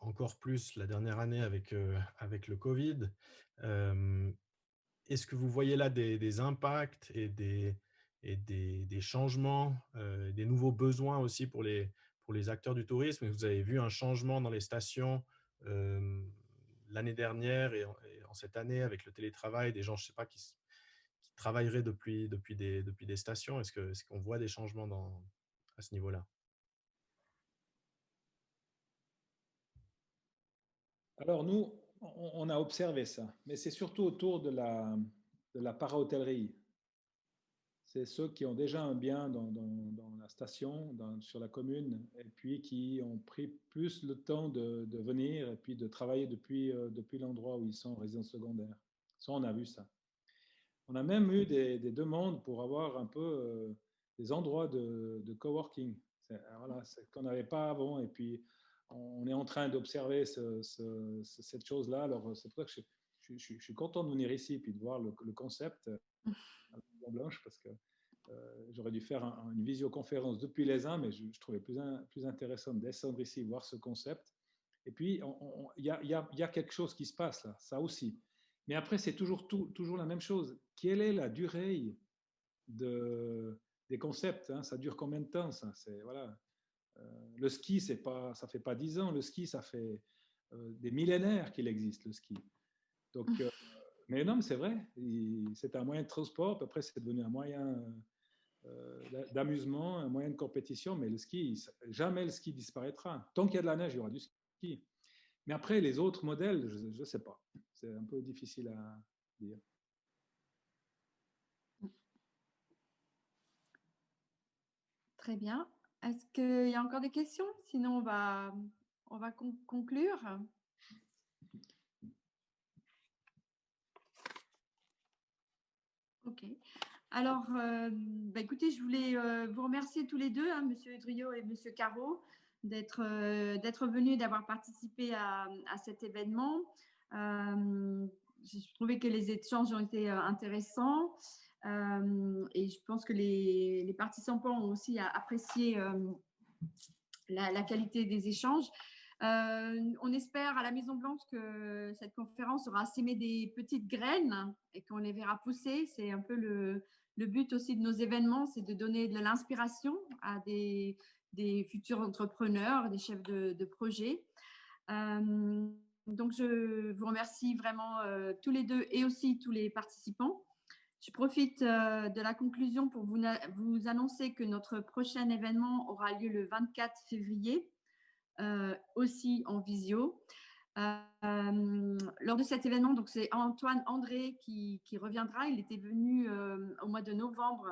Speaker 6: encore plus la dernière année avec le Covid. Est-ce que vous voyez là des impacts et des changements, des nouveaux besoins aussi pour les acteurs du tourisme? Vous avez vu un changement dans les stations l'année dernière et en cette année avec le télétravail, des gens, je ne sais pas, qui travailleraient depuis des stations. Est-ce qu'on voit des changements à ce niveau-là?
Speaker 4: Alors nous, on a observé ça, mais c'est surtout autour de la para-hôtellerie. C'est ceux qui ont déjà un bien dans la station, sur la commune, et puis qui ont pris plus le temps de venir et puis de travailler depuis l'endroit où ils sont en résidence secondaire. Ça, on a vu ça. On a même eu des demandes pour avoir un peu des endroits de coworking. Voilà, c'est qu'on n'avait pas avant. Et puis, on est en train d'observer cette chose-là. Alors, c'est pour ça que je suis content de venir ici puis de voir le concept à la Blanche parce que j'aurais dû faire une visioconférence depuis les uns, mais je trouvais plus intéressant de descendre ici, voir ce concept. Et puis, il y a quelque chose qui se passe là, ça aussi. Mais après, c'est toujours la même chose. Quelle est la durée des concepts, hein? Ça dure combien de temps ça? Voilà. Le ski, ça fait pas 10 ans. Le ski, ça fait des millénaires qu'il existe, le ski. Donc, mais non, mais c'est vrai. C'est un moyen de transport. Après, c'est devenu un moyen d'amusement, un moyen de compétition. Mais le ski, jamais le ski disparaîtra. Tant qu'il y a de la neige, il y aura du ski. Mais après, les autres modèles, je ne sais pas. C'est un peu difficile à dire.
Speaker 3: Très bien. Est-ce qu'il y a encore des questions? Sinon, on va conclure. OK. Alors, écoutez, je voulais vous remercier tous les deux, hein, Monsieur Edrio et Monsieur Caro, d'être venus, d'avoir participé à cet événement. J'ai trouvé que les échanges ont été intéressants et je pense que les participants ont aussi apprécié la qualité des échanges. On espère à la Maison Blanche que cette conférence aura sémé des petites graines et qu'on les verra pousser. C'est un peu le but aussi de nos événements, c'est de donner de l'inspiration à des futurs entrepreneurs, des chefs de projet. Donc, je vous remercie vraiment tous les deux et aussi tous les participants. Je profite de la conclusion pour vous annoncer que notre prochain événement aura lieu le 24 février, aussi en visio. Lors de cet événement, donc c'est Antoine André qui reviendra. Il était venu au mois de novembre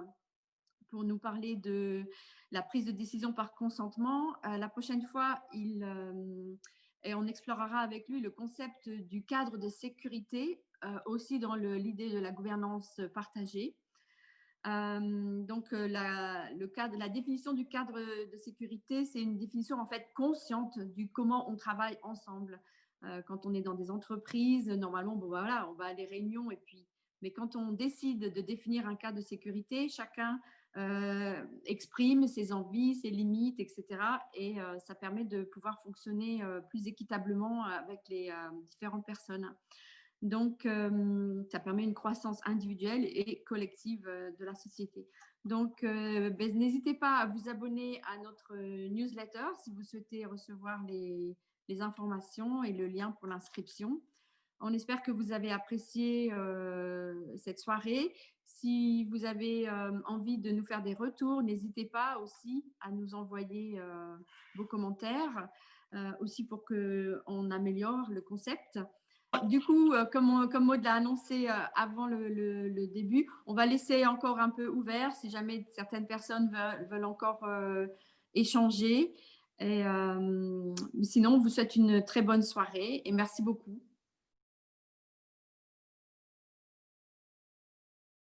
Speaker 3: pour nous parler de la prise de décision par consentement. La prochaine fois, et on explorera avec lui le concept du cadre de sécurité, aussi dans l'idée de la gouvernance partagée. Donc, la définition du cadre de sécurité, c'est une définition en fait consciente du comment on travaille ensemble. Quand on est dans des entreprises, normalement, bon, voilà, on va à des réunions mais quand on décide de définir un cadre de sécurité, chacun exprime ses envies, ses limites, etc. Et ça permet de pouvoir fonctionner plus équitablement avec les différentes personnes. Donc, ça permet une croissance individuelle et collective de la société. Donc, n'hésitez pas à vous abonner à notre newsletter si vous souhaitez recevoir les informations et le lien pour l'inscription. On espère que vous avez apprécié cette soirée. Si vous avez envie de nous faire des retours, n'hésitez pas aussi à nous envoyer vos commentaires, aussi pour qu'on améliore le concept. Du coup, comme Maud l'a annoncé avant le début, on va laisser encore un peu ouvert si jamais certaines personnes veulent encore échanger. Et sinon, on vous souhaite une très bonne soirée et merci beaucoup.